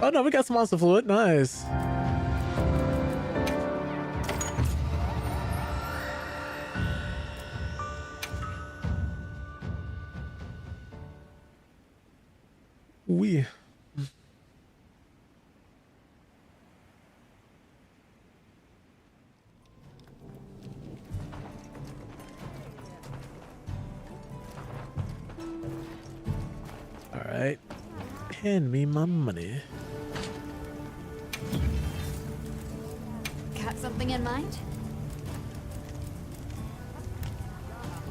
Oh no, we got some monster fluid. Nice. We. All right. Hand me my money. Got something in mind?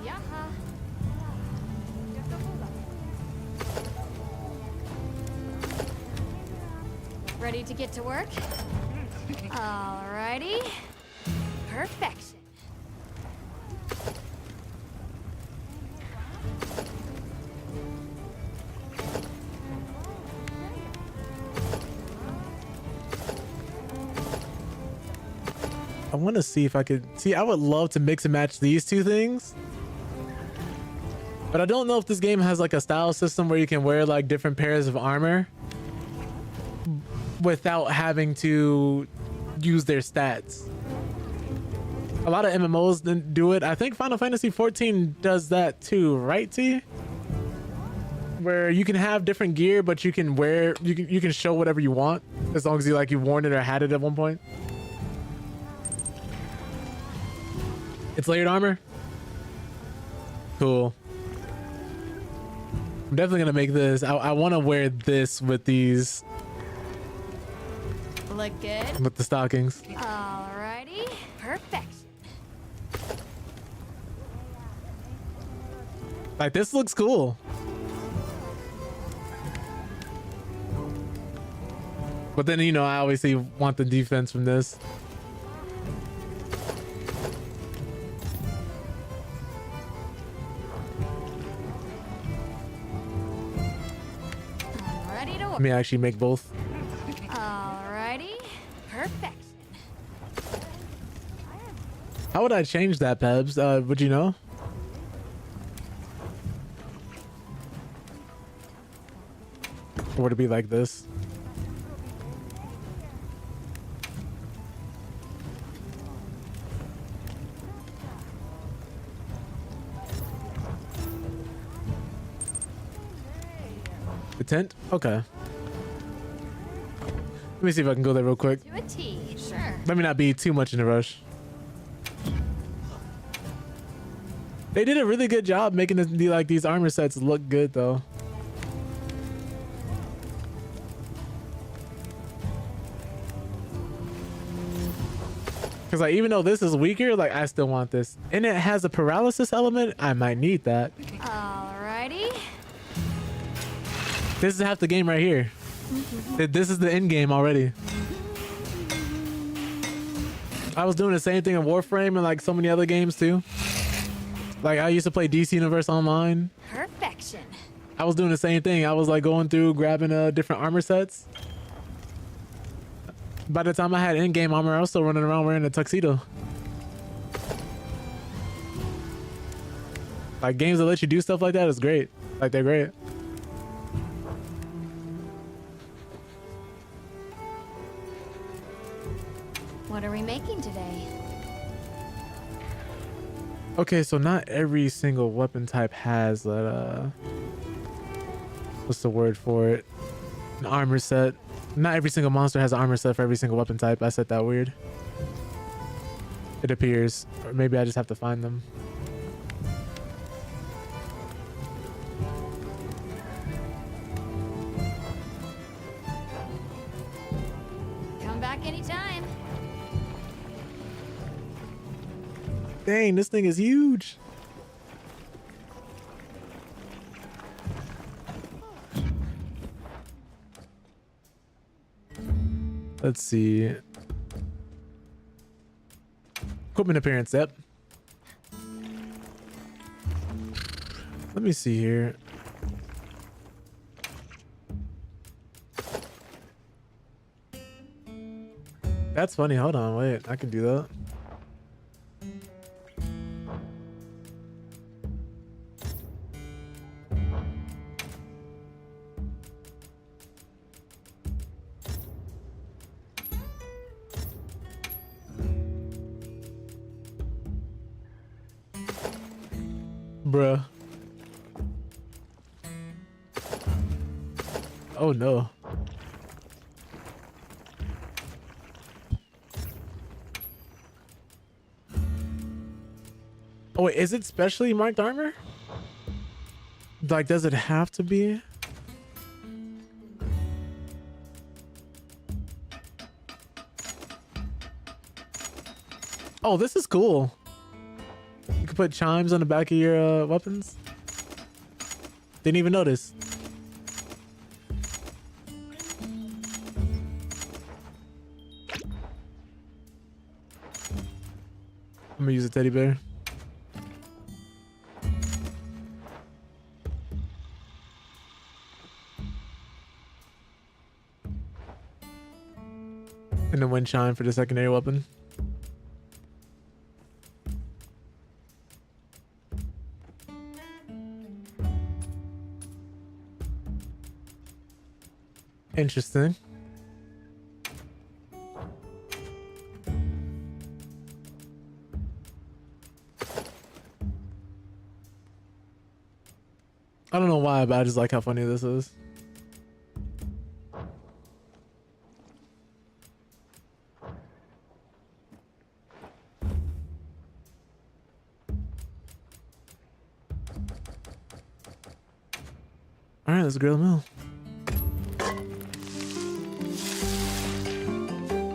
Yeah. Ready to get to work? Alrighty. Perfection. I want to see if I could see. I would love to mix and match these two things, but I don't know if this game has like a style system where you can wear like different pairs of armor without having to use their stats. A lot of MMOs didn't do it. I think Final Fantasy 14 does that too, right, T? Where you can have different gear, but you can wear, you can show whatever you want as long as you've worn it or had it at one point. It's layered armor. Cool. I'm definitely gonna make this. I want to wear this with these. Look good. With the stockings. Alrighty. Perfection. Like, this looks cool. But then, I obviously want the defense from this. Ready to work. Let me actually make both. Alrighty. Perfection. How would I change that, Pebs? Would you know? Or would it be like this? The tent? Okay. Let me see if I can go there real quick. To a T. Sure. Let me not be too much in a rush. They did a really good job making these armor sets look good though. Cause like, even though this is weaker, like I still want this. And it has a paralysis element. I might need that. Alrighty. This is half the game right here. This is the end game already. I was doing the same thing in Warframe and like so many other games too. Like I used to play DC Universe Online. Perfection. I was doing the same thing. I was like going through grabbing different armor sets. By the time I had in-game armor, I was still running around wearing a tuxedo. Like games that let you do stuff like that is great. Like they're great. What are we making today? Okay, so not every single weapon type has that, what's the word for it? An armor set. Not every single monster has an armor set for every single weapon type. I said that weird. It appears. Or maybe I just have to find them. Come back anytime. Dang, this thing is huge. Let's see. Equipment appearance, yep. Let me see here. That's funny. Hold on, wait. I can do that. Bruh. Oh no. Oh wait, is it specially marked armor? Like, does it have to be? Oh, this is cool. You can put chimes on the back of your weapons. Didn't even notice. I'm gonna use a teddy bear. And a wind chime for the secondary weapon. Interesting. I don't know why, but I just like how funny this is. All right, let's grill the mill.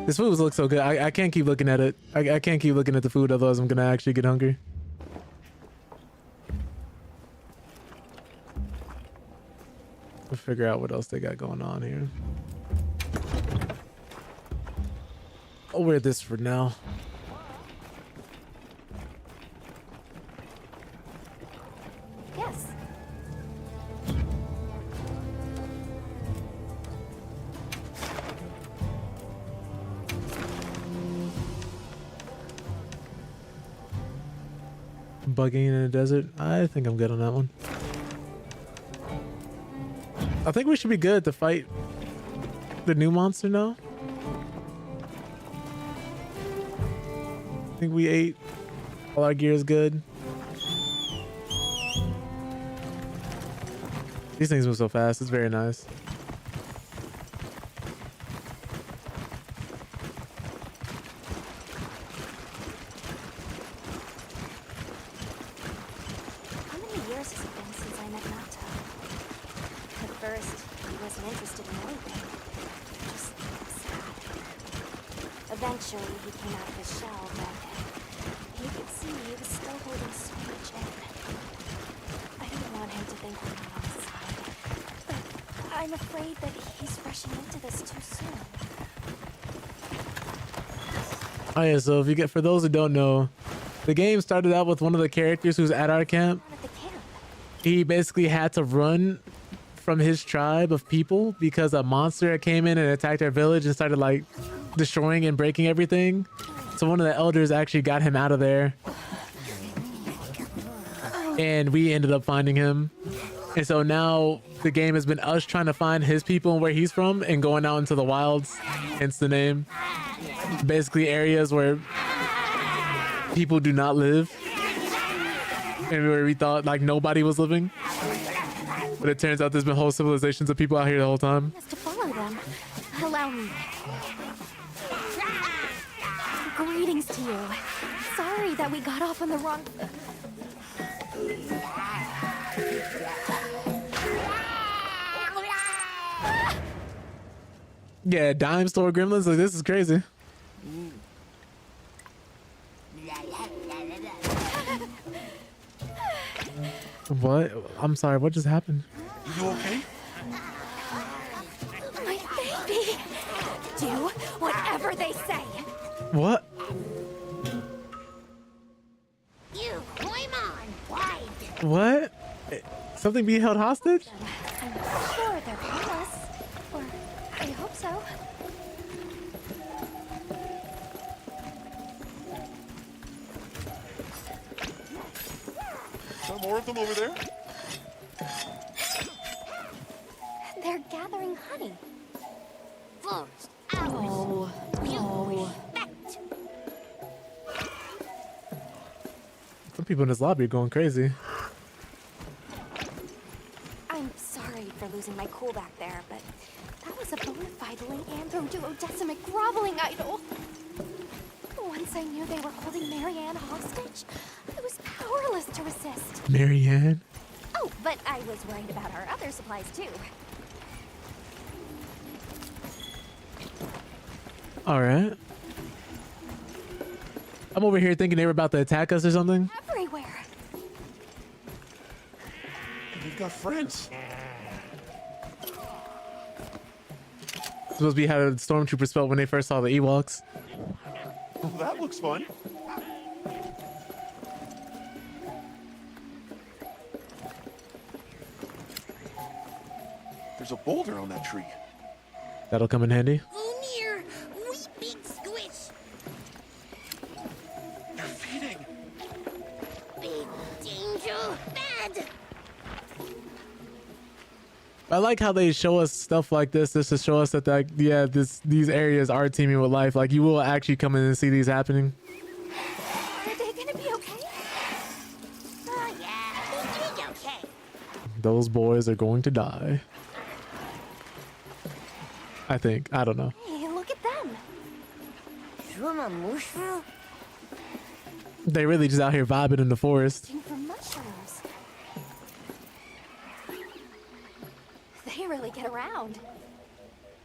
This food looks so good. I can't keep looking at it. I can't keep looking at the food, otherwise I'm gonna actually get hungry. We'll figure out what else they got going on here. I'll wear this for now. Yes. Bugging in a desert. I think I'm good on that one. I think we should be good to fight the new monster now. I think we ate. All our gear is good. These things move so fast. It's very nice. How many years has it been since I met Nato? At first, he wasn't interested in anything. Just sad. Eventually, he came out of his shell, but you could see he was still holding so much in. I don't want him to think we're not on his side, but I'm afraid that he's rushing into this too soon. Oh yeah, so if you get, for those who don't know, the game started out with one of the characters who's at our camp. He basically had to run from his tribe of people because a monster came in and attacked our village and started like destroying and breaking everything. So one of the elders actually got him out of there. And we ended up finding him. And so now the game has been us trying to find his people and where he's from and going out into the wilds, hence the name. Basically areas where people do not live. And where we thought like nobody was living. But it turns out there's been whole civilizations of people out here the whole time. To follow them. Allow me. Greetings to you. Sorry that we got off on the wrong... Yeah, dime store gremlins, like this is crazy. What? I'm sorry, what just happened? You okay? My baby! Do whatever they say! What? You Koimon, why? What? Something being held hostage? I'm sure they're harmless. Or I hope so. Some more of them over there? They're gathering honey. First, Oh, no. Some people in this lobby are going crazy. for losing my cool back there, but that was a bona fide Leandro-duodecimic groveling idol. Once I knew they were holding Marianne hostage, I was powerless to resist. Marianne? Oh, but I was worried about our other supplies too. All right. I'm over here thinking they were about to attack us or something. Everywhere. We've got friends. Supposed to be how the stormtroopers felt when they first saw the Ewoks. Oh, that looks fun. There's a boulder on that tree. That'll come in handy. Oh, near. Wee big squish. They're feeding. Big danger. Bad. I like how they show us stuff like this just to show us that, like, yeah, these areas are teeming with life. Like, you will actually come in and see these happening. Are they gonna be okay? Oh, yeah. They're doing okay. Those boys are going to die. I think. I don't know. Hey, look at them. They really just out here vibing in the forest. Looking for mushrooms. They really get around.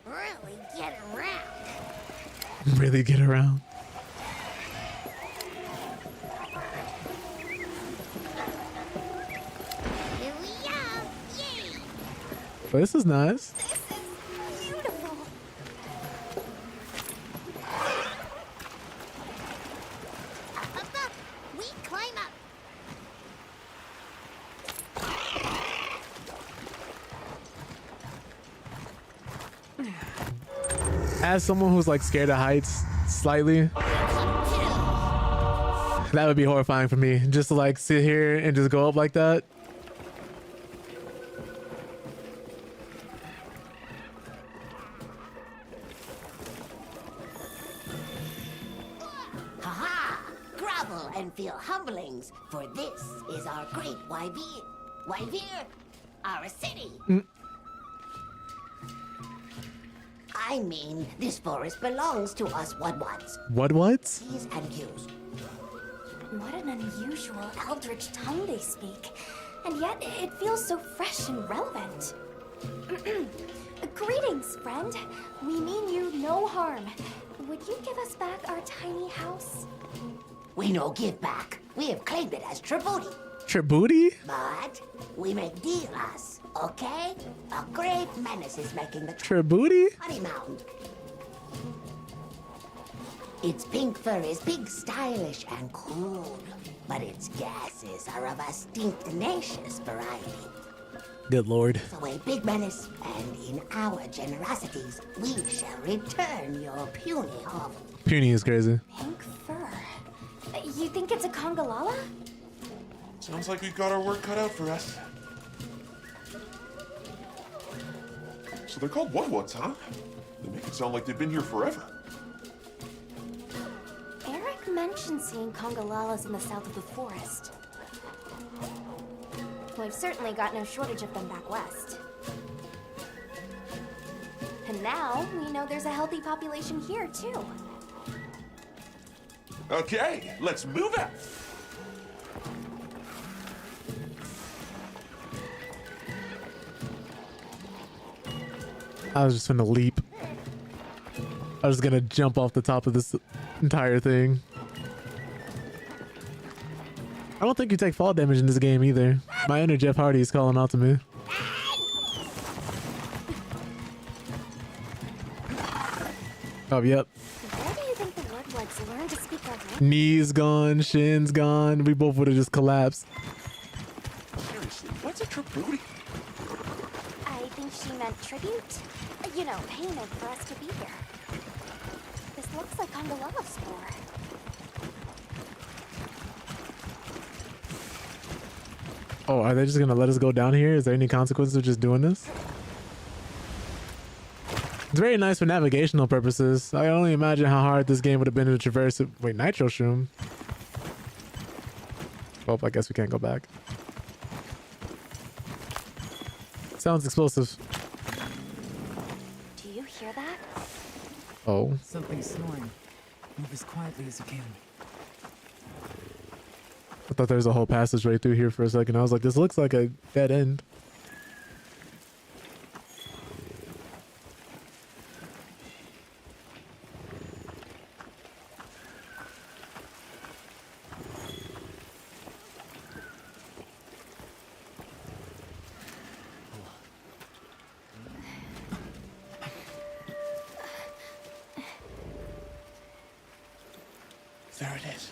Really get around. Really get around. Here we are. Yay. But this is nice. This is beautiful. Up. We climb up. As someone who's like scared of heights slightly, that would be horrifying for me. Just to like sit here and just go up like that. Ha-ha! Grovel and feel humblings, for this is our great Wyvir. Wyvir, our city. I mean, this forest belongs to us Wudwuds. Wudwuds? P's and Q's. What an unusual eldritch tongue they speak. And yet, it feels so fresh and relevant. Greetings, friend. We mean you no harm. Would you give us back our tiny house? We no give back. We have claimed it as tribute. Tributi? But we make deal us, okay? A great menace is making the Tributi? Honey Mountain. Its pink fur is big, stylish, and cool, but its gases are of a stinctinacious variety. Good lord. So a big menace, and in our generosities, we shall return your puny hovel. Puny is crazy. Pink fur. You think it's a Congalala? Sounds like we've got our work cut out for us. So they're called Wudwuds, huh? They make it sound like they've been here forever. Eric mentioned seeing Congalalas in the south of the forest. We've certainly got no shortage of them back west. And now we know there's a healthy population here, too. Okay, let's move out. I was just gonna leap. I was gonna jump off the top of this entire thing. I don't think you take fall damage in this game either. My inner Jeff Hardy is calling out to me. Oh, yep. Where do you think the Wudwuds learned to speak our language? Knees gone, shins gone. We both would have just collapsed. Seriously, what's a tribute? I think she meant tribute. You know, payment for us to be here. This looks like Congalala spore. Oh, are they just gonna let us go down here? Is there any consequences of just doing this? It's very nice for navigational purposes. I can only imagine how hard this game would have been to traverse it. Wait, Nitro Shroom. Well, I guess we can't go back. Sounds explosive. Do you hear that? Oh. Something's snoring. Move as quietly as you can. I thought there was a whole passage right through here for a second. I was like, this looks like a dead end. There it is.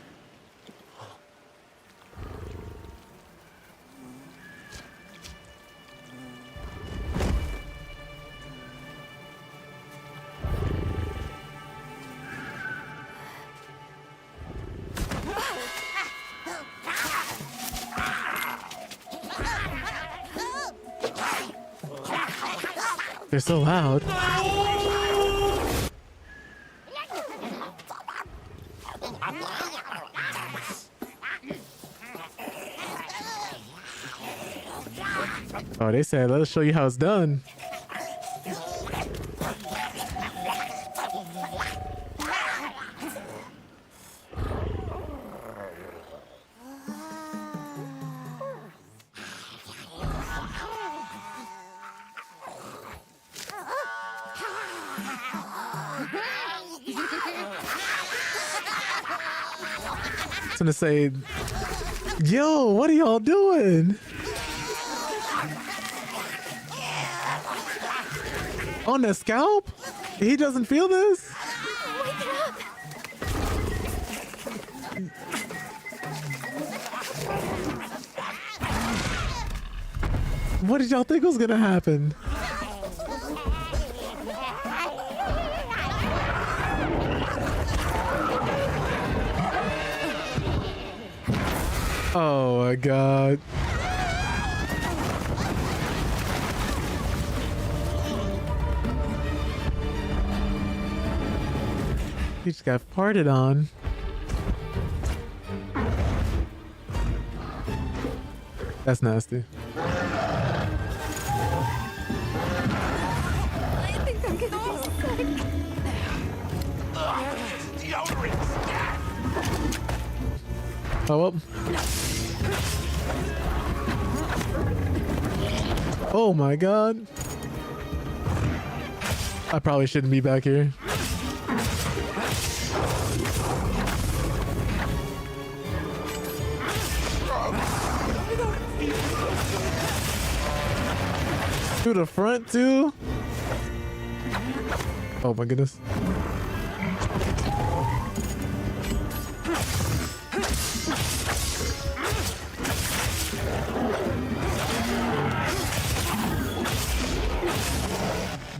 They're so loud. Oh, they said, let us show you how it's done. I was gonna say, yo, what are y'all doing? On the scalp? He doesn't feel this? Wake it up! What did y'all think was gonna happen? Oh my god. He just got farted on. That's nasty. I think I'm gonna be sick. Oh well. Oh my god. I probably shouldn't be back here. To the front too? Oh my goodness.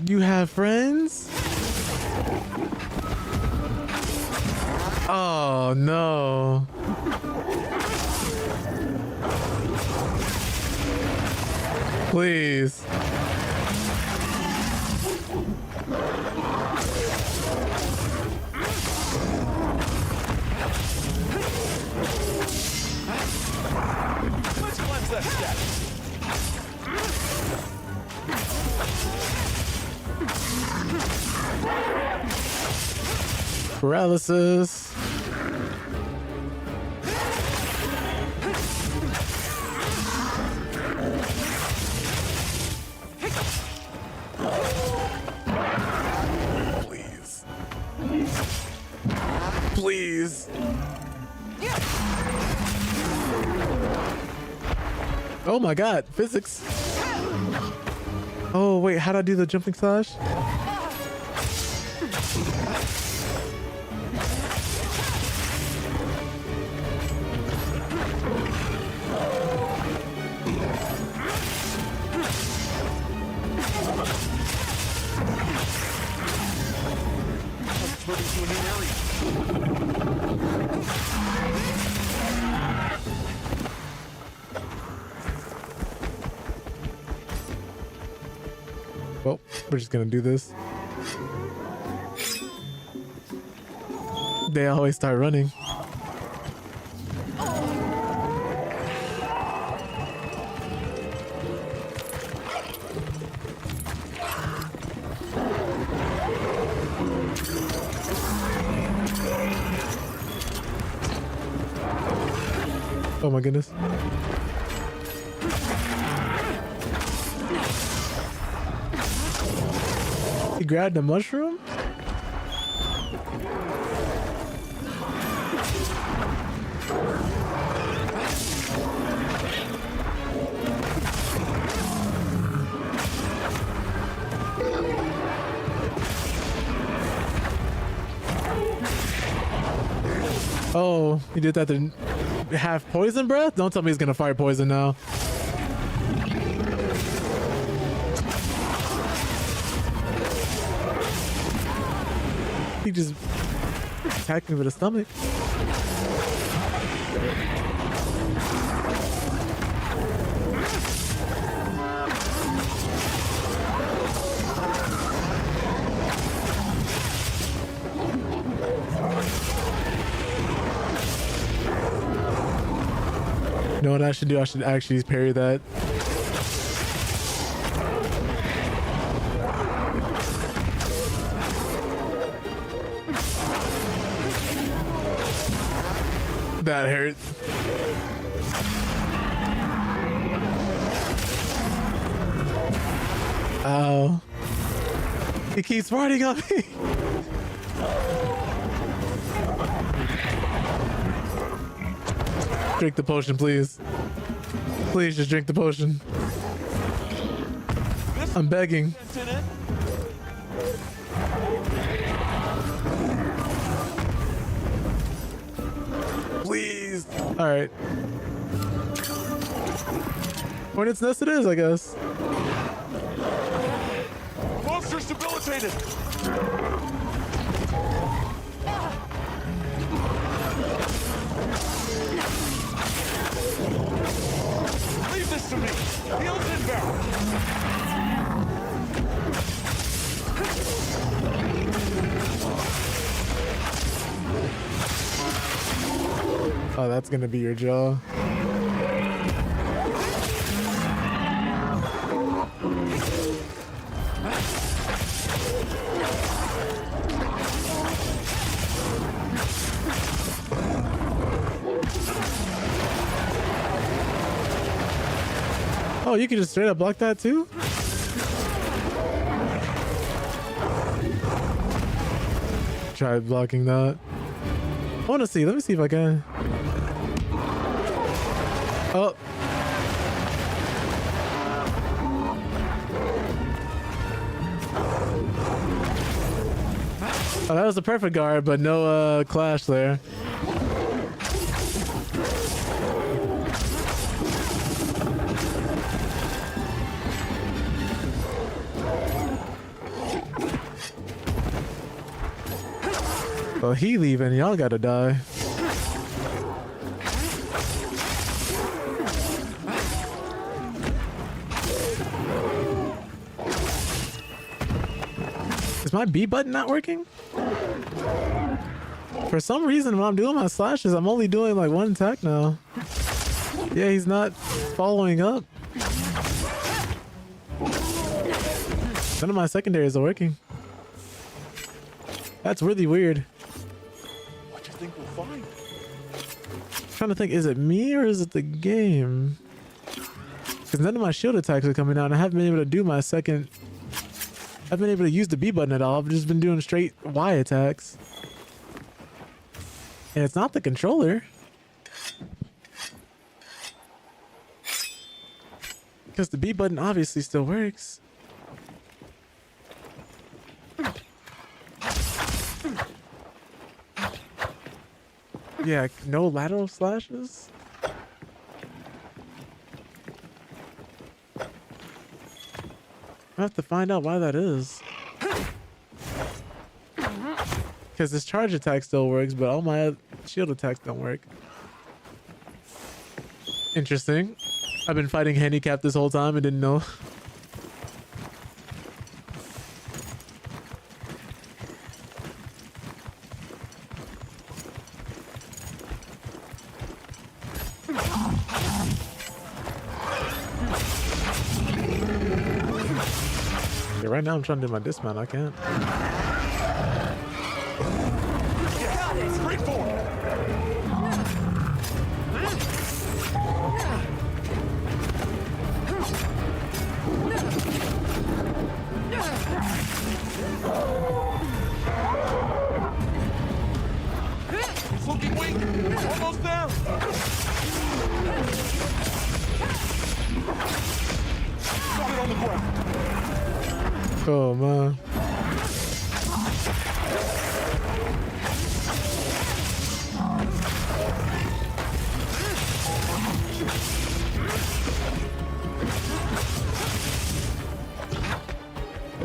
You have friends? Oh no. Please. Let's cleanse that step. Paralysis. Please. Please. Oh my god, physics. Oh wait, how'd I do the jumping slash? Moving to a new area. Well, we're just gonna do this. They always start running. Oh my goodness. He grabbed a mushroom? Oh, he did that to have poison breath? Don't tell me he's gonna fire poison now. He just attacked me with a stomach. You know what I should do? I should actually parry that. That hurt. Ow. He keeps farting on me. Drink the potion, please. Please just drink the potion. I'm begging. Please. All right. Hornet's nest it is, I guess. Monster's debilitated. Leave this to me. Heals inbound. Oh, that's gonna be your jaw. Oh, you can just straight up block that too? Try blocking that. I want to see. Let me see if I can. Oh. Oh, that was a perfect guard, but no clash there. Well, he leaving, y'all gotta die. Is my B button not working? For some reason, when I'm doing my slashes, I'm only doing like one attack now. Yeah, he's not following up. None of my secondaries are working. That's really weird. What do you think we'll find? I'm trying to think, is it me or is it the game? Because none of my shield attacks are coming out and I haven't been able to do my second. I haven't been able to use the B button at all. I've just been doing straight Y attacks. And it's not the controller. Because the B button obviously still works. Yeah, no lateral slashes? I have to find out why that is. Because this charge attack still works, but all my shield attacks don't work. Interesting. I've been fighting handicap this whole time and didn't know. Yeah, right now I'm trying to do my dismount. I can't. Oh man.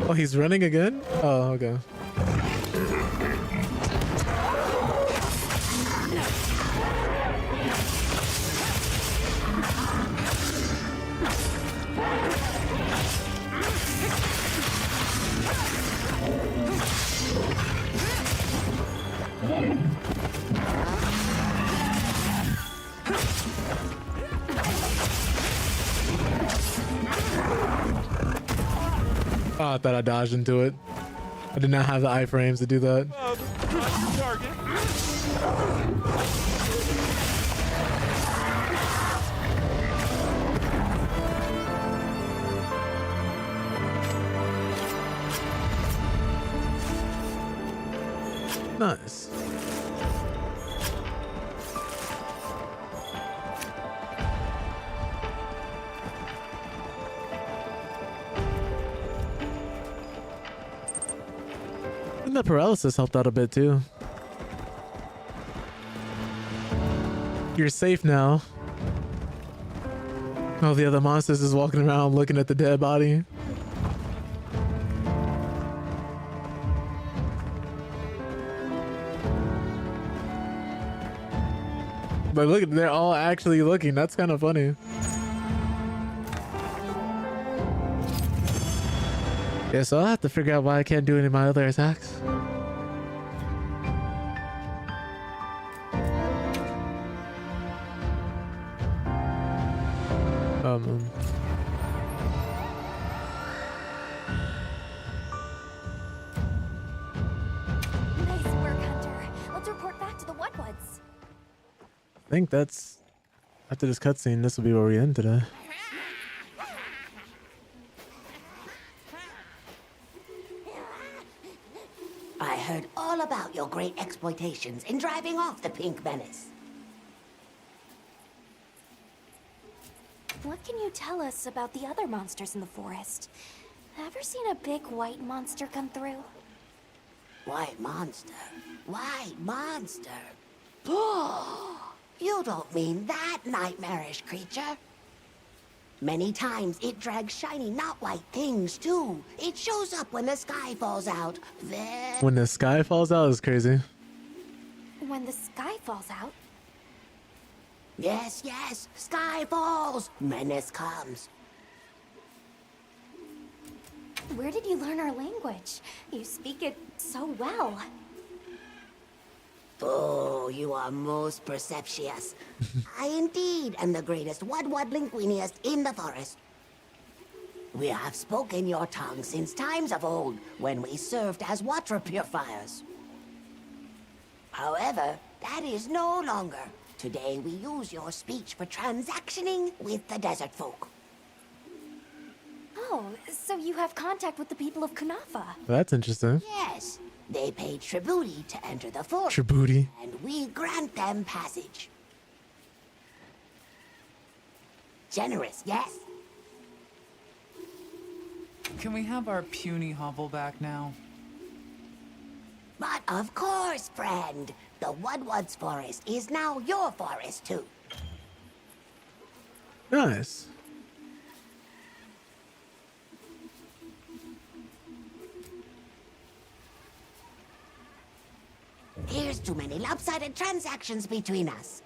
Oh, he's running again? Oh, okay. Oh, I thought I dodged into it. I did not have the iframes to do that. Target. Nice. And the paralysis helped out a bit too. You're safe now. All the other monsters is walking around looking at the dead body. But look, they're all actually looking. That's kind of funny. Yeah, so I'll have to figure out why I can't do any of my other attacks. Nice work, Hunter. Let's report back to the Woodwoods. I think that's after this cutscene. This will be where we end today. I heard all about your great exploitations in driving off the Pink Menace. What can you tell us about the other monsters in the forest? Ever seen a big white monster come through? White monster? White monster? You don't mean that nightmarish creature. Many times it drags shiny, not white things, too. It shows up when the sky falls out. When the sky falls out is crazy. When the sky falls out? Yes, yes. Sky falls. Menace comes. Where did you learn our language? You speak it so well. Oh, you are most perceptious. I indeed am the greatest Woodward linguinist in the forest. We have spoken your tongue since times of old, when we served as water purifiers. However, that is no longer. Today we use your speech for transactioning with the desert folk. Oh, so you have contact with the people of Kunafa? That's interesting. Yes, they pay tribute to enter the forest. Tribute. And we grant them passage. Generous, yes? Can we have our puny hovel back now? But of course, friend. The Woodwoods forest is now your forest, too. Nice. Here's too many lopsided transactions between us.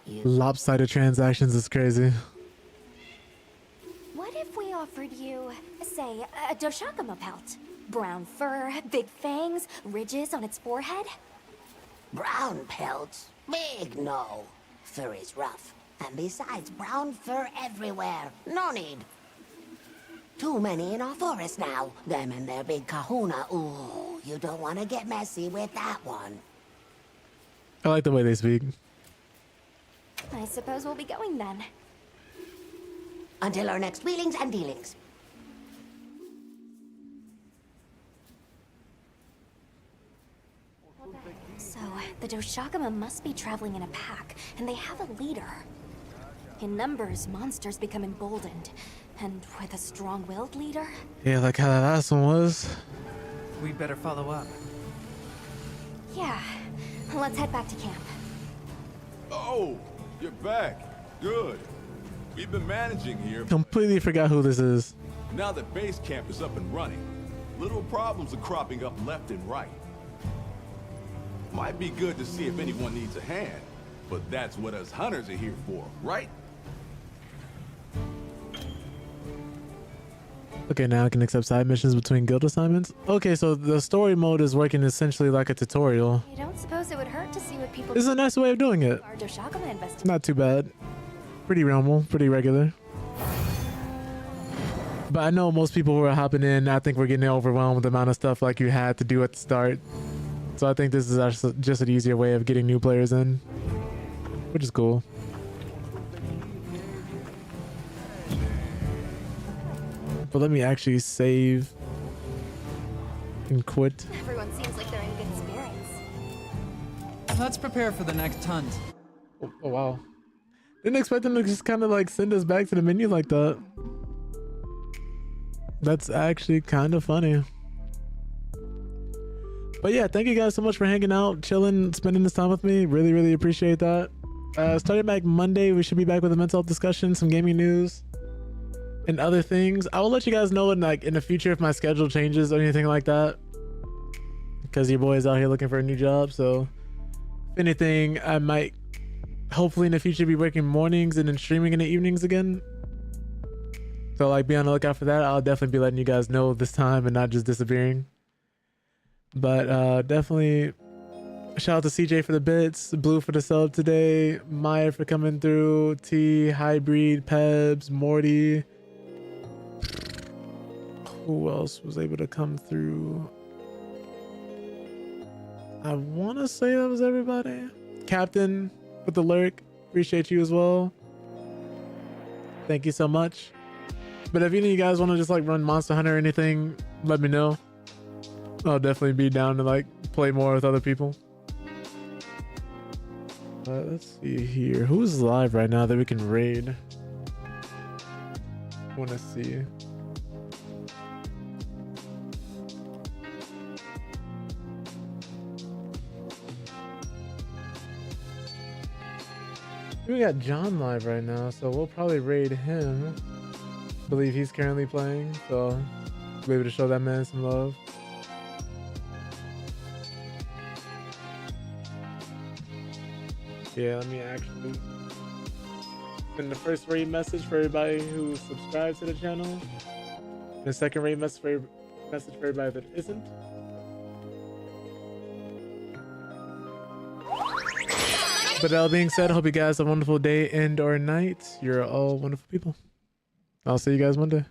Lopsided transactions is crazy. What if we offered you, say, a Doshakama pelt? Brown fur, big fangs, ridges on its forehead? Brown pelts? Big no. Fur is rough. And besides, brown fur everywhere. No need. Too many in our forest now. Them and their big kahuna. Ooh, you don't want to get messy with that one. I like the way they speak. I suppose we'll be going then. Until our next wheelings and dealings. So, the Doshakama must be traveling in a pack, and they have a leader. In numbers, monsters become emboldened. And with a strong-willed leader? Yeah, like how that last one was. We'd better follow up. Yeah. Let's head back to camp. Oh, you're back. Good. We've been managing here. Completely forgot who this is. Now that base camp is up and running, little problems are cropping up left and right. Might be good to see if anyone needs a hand, but that's what us hunters are here for, right? Okay, now I can accept side missions between guild assignments. Okay, so the story mode is working essentially like a tutorial. You don't suppose it would hurt to see what people This is a nice way of doing it. Our Doshaguma investigation. Not too bad. Pretty normal, pretty regular. But I know most people who are hopping in, I think we're getting overwhelmed with the amount of stuff like you had to do at the start. So I think this is actually just an easier way of getting new players in, which is cool. But let me actually save and quit. Everyone seems like they're in good spirits. Let's prepare for the next hunt. Oh wow. Didn't expect them to just kind of like send us back to the menu like that. That's actually kind of funny. But yeah, thank you guys so much for hanging out, chilling, spending this time with me. Really, really appreciate that. Starting back Monday, we should be back with a mental health discussion, some gaming news, and other things. I will let you guys know in the future if my schedule changes or anything like that, because your boy is out here looking for a new job. So if anything, I might hopefully in the future be working mornings and then streaming in the evenings again. So like be on the lookout for that. I'll definitely be letting you guys know this time and not just disappearing. But definitely shout out to CJ for the bits, Blue for the sub today, Maya for coming through, T, Hybrid, Pebs, Morty. Who else was able to come through? I want to say that was everybody. Captain with the lurk, appreciate you as well. Thank you so much. But if any of you guys want to just like run Monster Hunter or anything, let me know. I'll definitely be down to like play more with other people. Let's see here. Who's live right now that we can raid? Want to see. We got John live right now, so we'll probably raid him. I believe he's currently playing, so we'll be able to show that man some love. Yeah, let me actually send the first raid message for everybody who subscribed to the channel. And the second raid message for everybody that isn't. But that being said, I hope you guys have a wonderful day and or night. You're all wonderful people. I'll see you guys Monday.